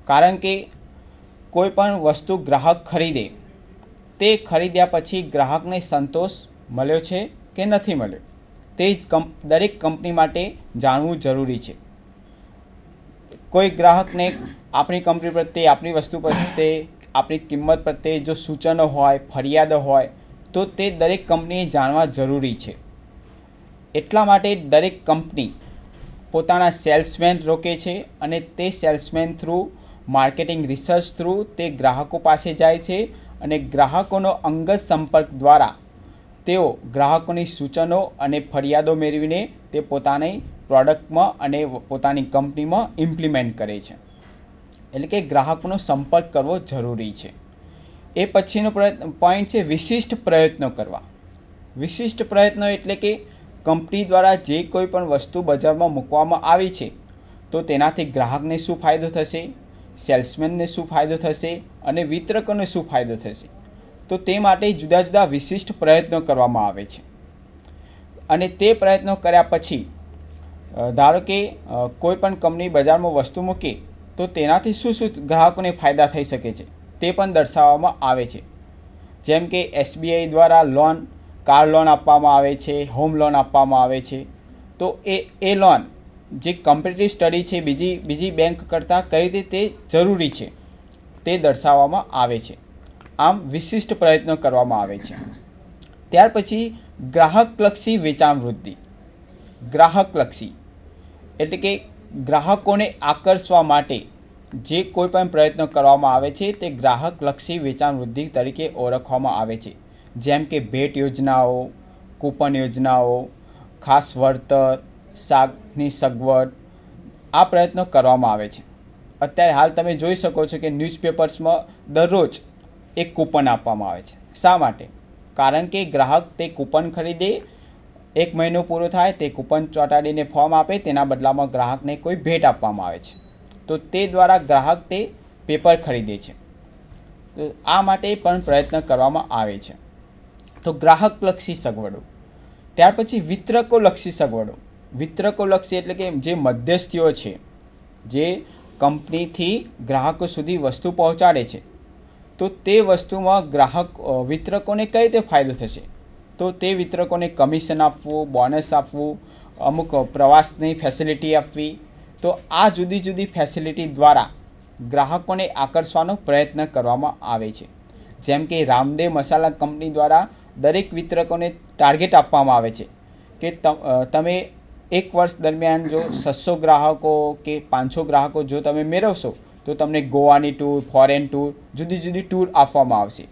કારણ કે કોઈ પણ વસ્તુ ગ્રાહક ખરીદે, તે ખરીદ્યા પછી ગ્રાહકને સંતોષ મળ્યો છે કે નથી મળ્યો, તે દરેક કંપની માટે જાણવું જરૂરી છે. કોઈ ગ્રાહકને આપણી કંપની પ્રત્યે, આપણી વસ્તુ પ્રત્યે, આપણી કિંમત પ્રત્યે જો સૂચનો હોય, ફરિયાદો હોય, તો તે દરેક કંપનીએ જાણવા જરૂરી છે. એટલા માટે દરેક કંપની પોતાના સેલ્સમેન રોકે છે અને તે salesman through, marketing research through તે ગ્રાહકો પાસે જાય છે અને ગ્રાહકોનો અંગત સંપર્ક દ્વારા તેઓ ગ્રાહકોની સૂચનો અને ફરિયાદો મેળવીને તે પોતાની પ્રોડક્ટમાં અને પોતાની કંપનીમાં ઇમ્પ્લિમેન્ટ કરે છે. એટલે કે ગ્રાહકોનો સંપર્ક કરવો જરૂરી છે. એ પછીનો પોઈન્ટ છે વિશિષ્ટ પ્રયત્નો કરવા. વિશિષ્ટ પ્રયત્નો એટલે કે કંપની દ્વારા જે કોઈ પણ વસ્તુ બજારમાં મૂકવામાં આવી છે, તો તેનાથી ગ્રાહકને શું ફાયદો થશે સેલ્સમેનને શું ફાયદો થશે અને વિતરકોને શું ફાયદો થશે. તો તે માટે જુદા જુદા વિશિષ્ટ પ્રયત્નો કરવામાં આવે છે. અને તે પ્રયત્નો કર્યા પછી ધારો કે કોઈ પણ કંપની બજારમાં વસ્તુ મૂકે તો તેનાથી શું શું ગ્રાહકોને ફાયદા થઈ શકે છે તે પણ દર્શાવવામાં આવે છે. જેમ કે SBI દ્વારા લોન, કાર લોન આપવામાં આવે છે, હોમ લોન આપવામાં આવે છે. તો એ લોન જે કમ્પિટિટિવ સ્ટડી છે બીજી બેંક કરતાં કઈ રીતે તે જરૂરી છે તે દર્શાવવામાં આવે છે. આમ વિશિષ્ટ પ્રયત્નો કરવામાં આવે છે. ત્યાર પછી ગ્રાહકલક્ષી વેચાણ વૃદ્ધિ. ગ્રાહકલક્ષી એટલે કે ગ્રાહકોને આકર્ષવા માટે જે કોઈ પણ પ્રયત્નો કરવામાં આવે છે તે ગ્રાહકલક્ષી વેચાણ વૃદ્ધિ તરીકે ઓળખવામાં આવે છે. જેમ કે ભેટ યોજનાઓ, કૂપન યોજનાઓ, ખાસ વળતર, શાકની સગવડ, આ પ્રયત્નો કરવામાં આવે છે. અત્યારે હાલ તમે જોઈ શકો છો કે ન્યૂઝપેપર્સમાં દરરોજ એક કૂપન આપવામાં આવે છે. શા માટે? કારણ કે ગ્રાહક તે કૂપન ખરીદે, 1 મહિનો પૂરો થાય તે કૂપન ચોંટાડીને ફોર્મ આપે, તેના બદલામાં ગ્રાહકને કોઈ ભેટ આપવામાં આવે છે. તો તે દ્વારા ગ્રાહક તે પેપર ખરીદે છે. તો આ માટે પણ પ્રયત્ન કરવામાં આવે છે. તો ગ્રાહકલક્ષી સગવડો. ત્યાર પછી વિતરકોલક્ષી સગવડો. વિતરકોલક્ષી એટલે કે જે મધ્યસ્થીઓ છે, જે કંપનીથી ગ્રાહકો સુધી વસ્તુ પહોંચાડે છે, તો તે વસ્તુમાં વિતરકોને કઈ રીતે ફાયદો થશે? તો તે વિતરકોને કમિશન આપવું, બોનસ આપવું, અમુક પ્રવાસની ફેસિલિટી આપવી. તો આ જુદી જુદી ફેસિલિટી દ્વારા ગ્રાહકોને આકર્ષવાનો પ્રયત્ન કરવામાં આવે છે. જેમ કે રામદેવ મસાલા કંપની દ્વારા દરેક વિતરકોને ટાર્ગેટ આપવામાં આવે છે કે તમે 1 વર્ષ દરમિયાન જો 600 ગ્રાહકો કે 500 ગ્રાહકો જો તમે મેળવશો તો તમને ગોવાની ટૂર, ફોરેન ટૂર, જુદી જુદી ટૂર આપવામાં આવશે.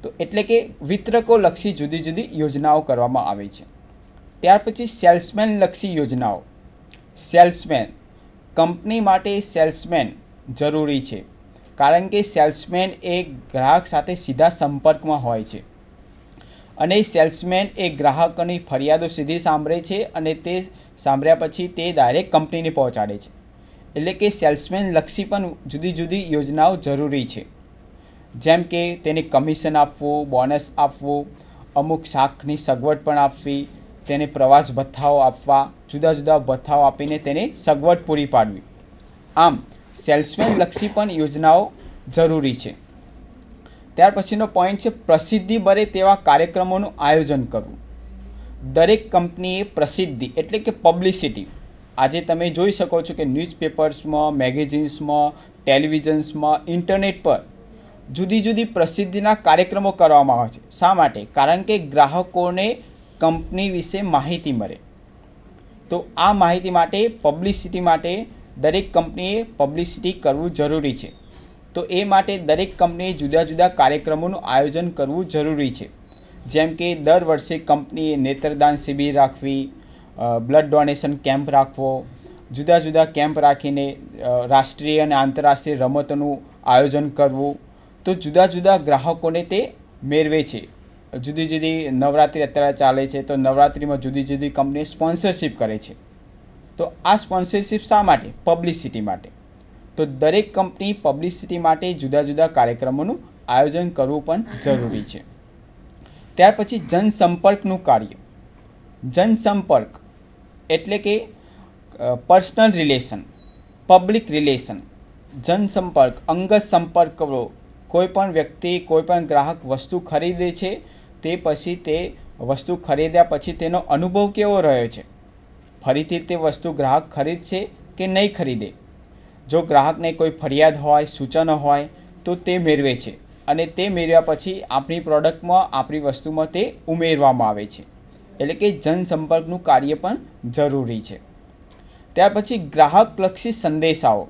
તો એટલે કે વિતરકોલક્ષી જુદી જુદી યોજનાઓ કરવામાં આવે છે. ત્યાર પછી સેલ્સમેન લક્ષી યોજનાઓ. સેલ્સમેન, કંપની માટે સેલ્સમેન જરૂરી છે. કારણ કે સેલ્સમેન એ ગ્રાહક સાથે સીધા સંપર્કમાં હોય છે અને સેલ્સમેન એ ગ્રાહકોની ફરિયાદો સીધી સાંભળે છે અને તે સાંભળ્યા પછી તે ડાયરેક્ટ કંપનીને પહોંચાડે છે. એટલે કે સેલ્સમેન લક્ષી પણ જુદી જુદી યોજનાઓ જરૂરી છે. જેમ કે તેને કમિશન આપવું, બોનસ આપવું, અમુક શાકની સગવડ પણ આપવી, તેને પ્રવાસ ભથ્થાઓ આપવા, જુદા જુદા ભથ્થાઓ આપીને તેને સગવડ પૂરી પાડવી. આમ સેલ્સમેન લક્ષી પણ યોજનાઓ જરૂરી છે. ત્યાર પછીનો પોઈન્ટ છે પ્રસિદ્ધિ બને તેવા કાર્યક્રમોનું આયોજન કરવું. દરેક કંપનીએ પ્રસિદ્ધિ એટલે કે પબ્લિસિટી, આજે તમે જોઈ શકો છો કે ન્યૂઝપેપર્સમાં, મેગેઝિન્સમાં, ટેલિવિઝન્સમાં, ઇન્ટરનેટ પર જુદી જુદી પ્રસિદ્ધિના કાર્યક્રમો કરવામાં આવે છે. શા માટે? કારણ કે ગ્રાહકોને કંપની વિશે માહિતી મળે. તો આ માહિતી માટે, પબ્લિસિટી માટે દરેક કંપનીએ પબ્લિસિટી કરવું જરૂરી છે. તો એ માટે દરેક કંપનીએ જુદા જુદા કાર્યક્રમોનું આયોજન કરવું જરૂરી છે. જેમ કે દર વર્ષે કંપનીએ નેત્રદાન શિબિર રાખવી, બ્લડ ડોનેશન કેમ્પ રાખવો, જુદા જુદા કેમ્પ રાખીને રાષ્ટ્રીય અને આંતરરાષ્ટ્રીય રમતોનું આયોજન કરવું. તો જુદા જુદા ગ્રાહકોને તે મેળવે છે. જુદી જુદી નવરાત્રિ અત્યારે ચાલે છે તો નવરાત્રિમાં જુદી જુદી કંપની સ્પોન્સરશિપ કરે છે. તો આ સ્પોન્સરશિપ શા માટે? પબ્લિસિટી માટે. તો દરેક કંપની પબ્લિસિટી માટે જુદા જુદા કાર્યક્રમોનું આયોજન કરવું પણ જરૂરી છે. ત્યાર પછી જનસંપર્કનું કાર્ય. જનસંપર્ક એટલે કે પર્સનલ રિલેશન, પબ્લિક રિલેશન. જનસંપર્ક, અંગત સંપર્ક કરવો. કોઈ પણ વ્યક્તિ, કોઈ પણ ગ્રાહક વસ્તુ ખરીદે છે તે પછી તે વસ્તુ ખરીદ્યા પછી તેનો અનુભવ કેવો રહ્યો છે, ફરીથી તે વસ્તુ ગ્રાહક ખરીદશે કે નહીં ખરીદે. જો ગ્રાહકને કોઈ ફરિયાદ હોય, સૂચનો હોય તો તે મેળવે છે અને તે મેળવ્યા પછી આપણી પ્રોડક્ટમાં, આપણી વસ્તુમાં તે ઉમેરવામાં આવે છે. એટલે કે જનસંપર્કનું કાર્ય પણ જરૂરી છે. ત્યાર પછી ગ્રાહકલક્ષી સંદેશાઓ.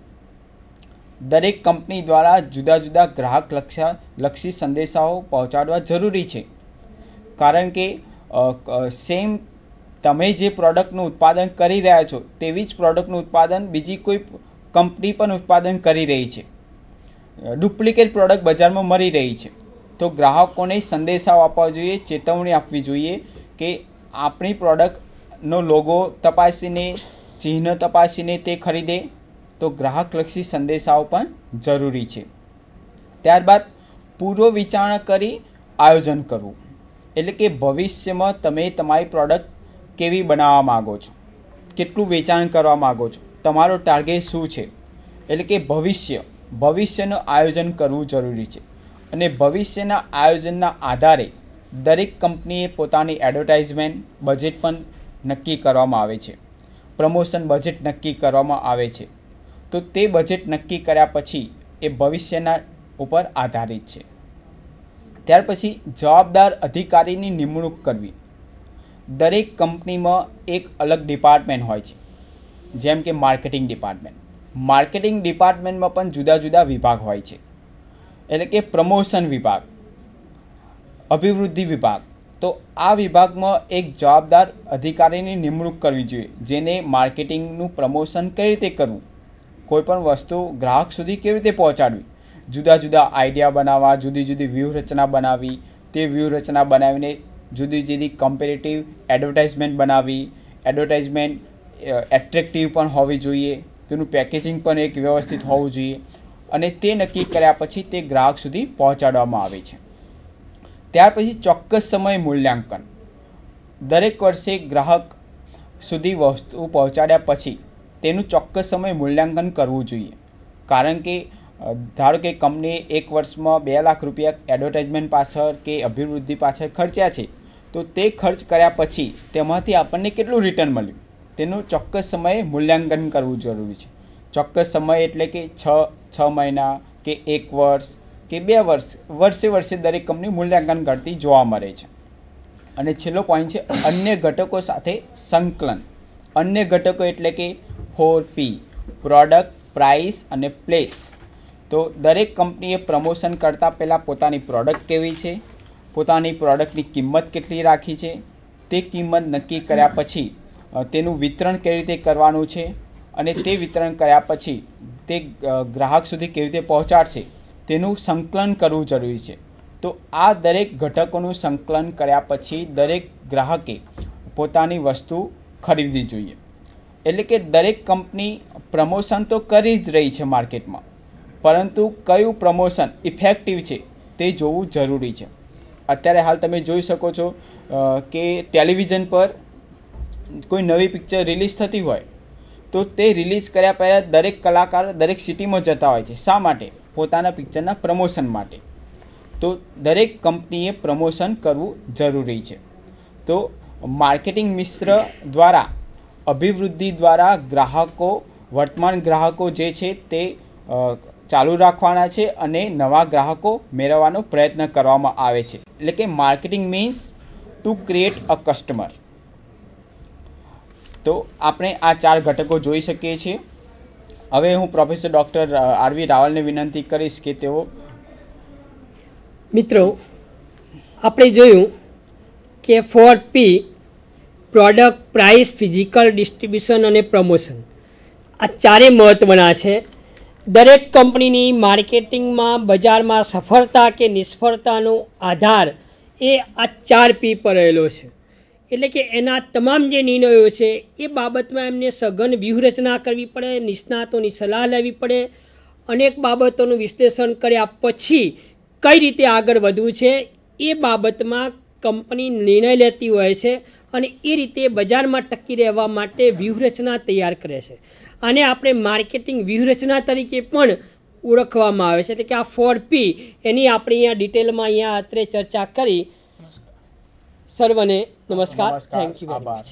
દરેક કંપની દ્વારા જુદા જુદા ગ્રાહકલક્ષી સંદેશાઓ પહોંચાડવા જરૂરી છે. કારણ કે સેમ તમે જે પ્રોડક્ટનું ઉત્પાદન કરી રહ્યા છો તેવી જ પ્રોડક્ટનું ઉત્પાદન બીજી કોઈ કંપની પણ ઉત્પાદન કરી રહી છે. ડુપ્લિકેટ પ્રોડક્ટ બજારમાં મળી રહી છે. તો ગ્રાહકોને સંદેશાઓ આપવા જોઈએ, ચેતવણી આપવી જોઈએ કે આપણી પ્રોડક્ટનો લોગો તપાસીને, ચિહ્ન તપાસીને તે ખરીદે તો ગ્રાહકલક્ષી સંદેશાઓ પણ જરૂરી છે. ત્યારબાદ પૂર્વ વિચારણા કરી આયોજન કરવું, એટલે કે ભવિષ્યમાં તમે તમારી પ્રોડક્ટ કેવી બનાવવા માગો છો, કેટલું વેચાણ કરવા માગો છો, તમારો ટાર્ગેટ શું છે, એટલે કે ભવિષ્યનું આયોજન કરવું જરૂરી છે. અને ભવિષ્યના આયોજનના આધારે દરેક કંપનીએ પોતાની એડવર્ટાઇઝમેન્ટ બજેટ પણ નક્કી કરવામાં આવે છે, પ્રમોશન બજેટ નક્કી કરવામાં આવે છે. તો તે બજેટ નક્કી કર્યા પછી એ ભવિષ્યના ઉપર આધારિત છે. ત્યાર પછી જવાબદાર અધિકારીની નિમણૂક કરવી. દરેક કંપનીમાં એક અલગ ડિપાર્ટમેન્ટ હોય છે, જેમ કે માર્કેટિંગ ડિપાર્ટમેન્ટ. માર્કેટિંગ ડિપાર્ટમેન્ટમાં પણ જુદા જુદા વિભાગ હોય છે, એટલે કે પ્રમોશન વિભાગ, અભિવૃદ્ધિ વિભાગ. તો આ વિભાગમાં એક જવાબદાર અધિકારીની નિમણૂક કરવી જોઈએ, જેને માર્કેટિંગનું પ્રમોશન કઈ રીતે કરવું, કોઈપણ વસ્તુ ગ્રાહક સુધી કેવી રીતે પહોંચાડવી, જુદા જુદા આઈડિયા બનાવવા, જુદી જુદી વ્યૂહરચના બનાવવી, તે વ્યૂહરચના બનાવીને જુદી જુદી કમ્પેરેટિવ એડવર્ટાઇઝમેન્ટ બનાવવી. એડવર્ટાઇઝમેન્ટ એટ્રેક્ટિવ પણ હોવી જોઈએ, તેનું પેકેજિંગ પણ એક વ્યવસ્થિત હોવું જોઈએ, અને તે નક્કી કર્યા પછી તે ગ્રાહક સુધી પહોંચાડવામાં આવે છે. ત્યાર પછી ચોક્કસ સમય મૂલ્યાંકન. દરેક વર્ષે ગ્રાહક સુધી વસ્તુ પહોંચાડ્યા પછી તેનું ચોક્કસ સમય મૂલ્યાંકન કરવું જોઈએ. કારણ કે ધારો કે કંપનીએ એક વર્ષમાં 2 લાખ રૂપિયા એડવર્ટાઇઝમેન્ટ પાછળ કે અભિવૃદ્ધિ પાછળ ખર્ચ્યા છે, તો તે ખર્ચ કર્યા પછી તેમાંથી આપણને કેટલું રિટર્ન મળ્યું, તેનું ચોક્કસ સમયે મૂલ્યાંકન કરવું જરૂરી છે. ચોક્કસ સમય એટલે કે 6 મહિના કે 1 વર્ષ કે 2 વર્ષ, વર્ષે દરેક કંપની મૂલ્યાંકન કરતી જોવા મળે છે. અને છેલ્લો પોઈન્ટ છે અન્ય ઘટકો સાથે સંકલન. અન્ય ઘટકો એટલે કે 4P, પ્રોડક્ટ, પ્રાઇસ અને પ્લેસ. તો દરેક કંપનીએ પ્રમોશન કરતાં પહેલાં પોતાની પ્રોડક્ટ કેવી છે, પોતાની પ્રોડક્ટની કિંમત કેટલી રાખી છે, તે કિંમત નક્કી કર્યા પછી તેનું વિતરણ કેવી રીતે કરવાનું છે, અને તે વિતરણ કર્યા પછી તે ગ્રાહક સુધી કેવી રીતે પહોંચાડશે તેનું સંકલન કરવું જરૂરી છે. તો આ દરેક ઘટકોનું સંકલન કર્યા પછી દરેક ગ્રાહકે પોતાની વસ્તુ ખરીદવી જોઈએ. એટલે કે દરેક કંપની પ્રમોશન તો કરી જ રહી છે માર્કેટમાં, પરંતુ કયું પ્રમોશન ઇફેક્ટિવ છે તે જોવું જરૂરી છે. અત્યારે હાલ તમે જોઈ શકો છો કે ટેલિવિઝન પર કોઈ નવી પિક્ચર રિલીઝ થતી હોય તો તે રિલીઝ કર્યા પહેલાં દરેક કલાકાર દરેક સિટીમાં જતા હોય છે. શા માટે? પોતાના પિક્ચરના પ્રમોશન માટે. તો દરેક કંપનીએ પ્રમોશન કરવું જરૂરી છે. તો માર્કેટિંગ મિશ્ર દ્વારા અભિવૃદ્ધિ દ્વારા ગ્રાહકો, વર્તમાન ગ્રાહકો જે છે તે ચાલુ રાખવાના છે અને નવા ગ્રાહકો મેળવવાનો પ્રયત્ન કરવામાં આવે છે. એટલે કે marketing means to create a customer. તો આપણે આ 4 ઘટકો જોઈ શકીએ છીએ. હવે હું પ્રોફેસર ડૉક્ટર આરવી રાવલને વિનંતી કરીશ કે તેઓ. મિત્રો, આપણે જોયું કે 4P, product, price, physical distribution અને પ્રમોશન, આ ચારે મહત્ત્વના છે. દરેક કંપનીની માર્કેટિંગમાં, બજારમાં સફળતા કે નિષ્ફળતાનો આધાર એ આ 4P પર રહેલો છે. એટલે કે એના તમામ જે નિર્ણયો છે એ બાબતમાં એમને સઘન વ્યૂહરચના કરવી પડે, નિષ્ણાતોની સલાહ લેવી પડે, અનેક બાબતોનું વિશ્લેષણ કર્યા પછી કઈ રીતે આગળ વધવું છે એ બાબતમાં કંપની નિર્ણય લેતી હોય છે, અને એ રીતે બજારમાં ટકી રહેવા માટે વ્યૂહરચના તૈયાર કરે છે. આને આપણે માર્કેટિંગ વ્યૂહરચના તરીકે પણ ઓળખવામાં આવે છે. એટલે કે આ 4P એની આપણે અહીંયા ડિટેલમાં અહીંયા અત્રે ચર્ચા કરી. સર્વને નમસ્કાર. Thank you very much.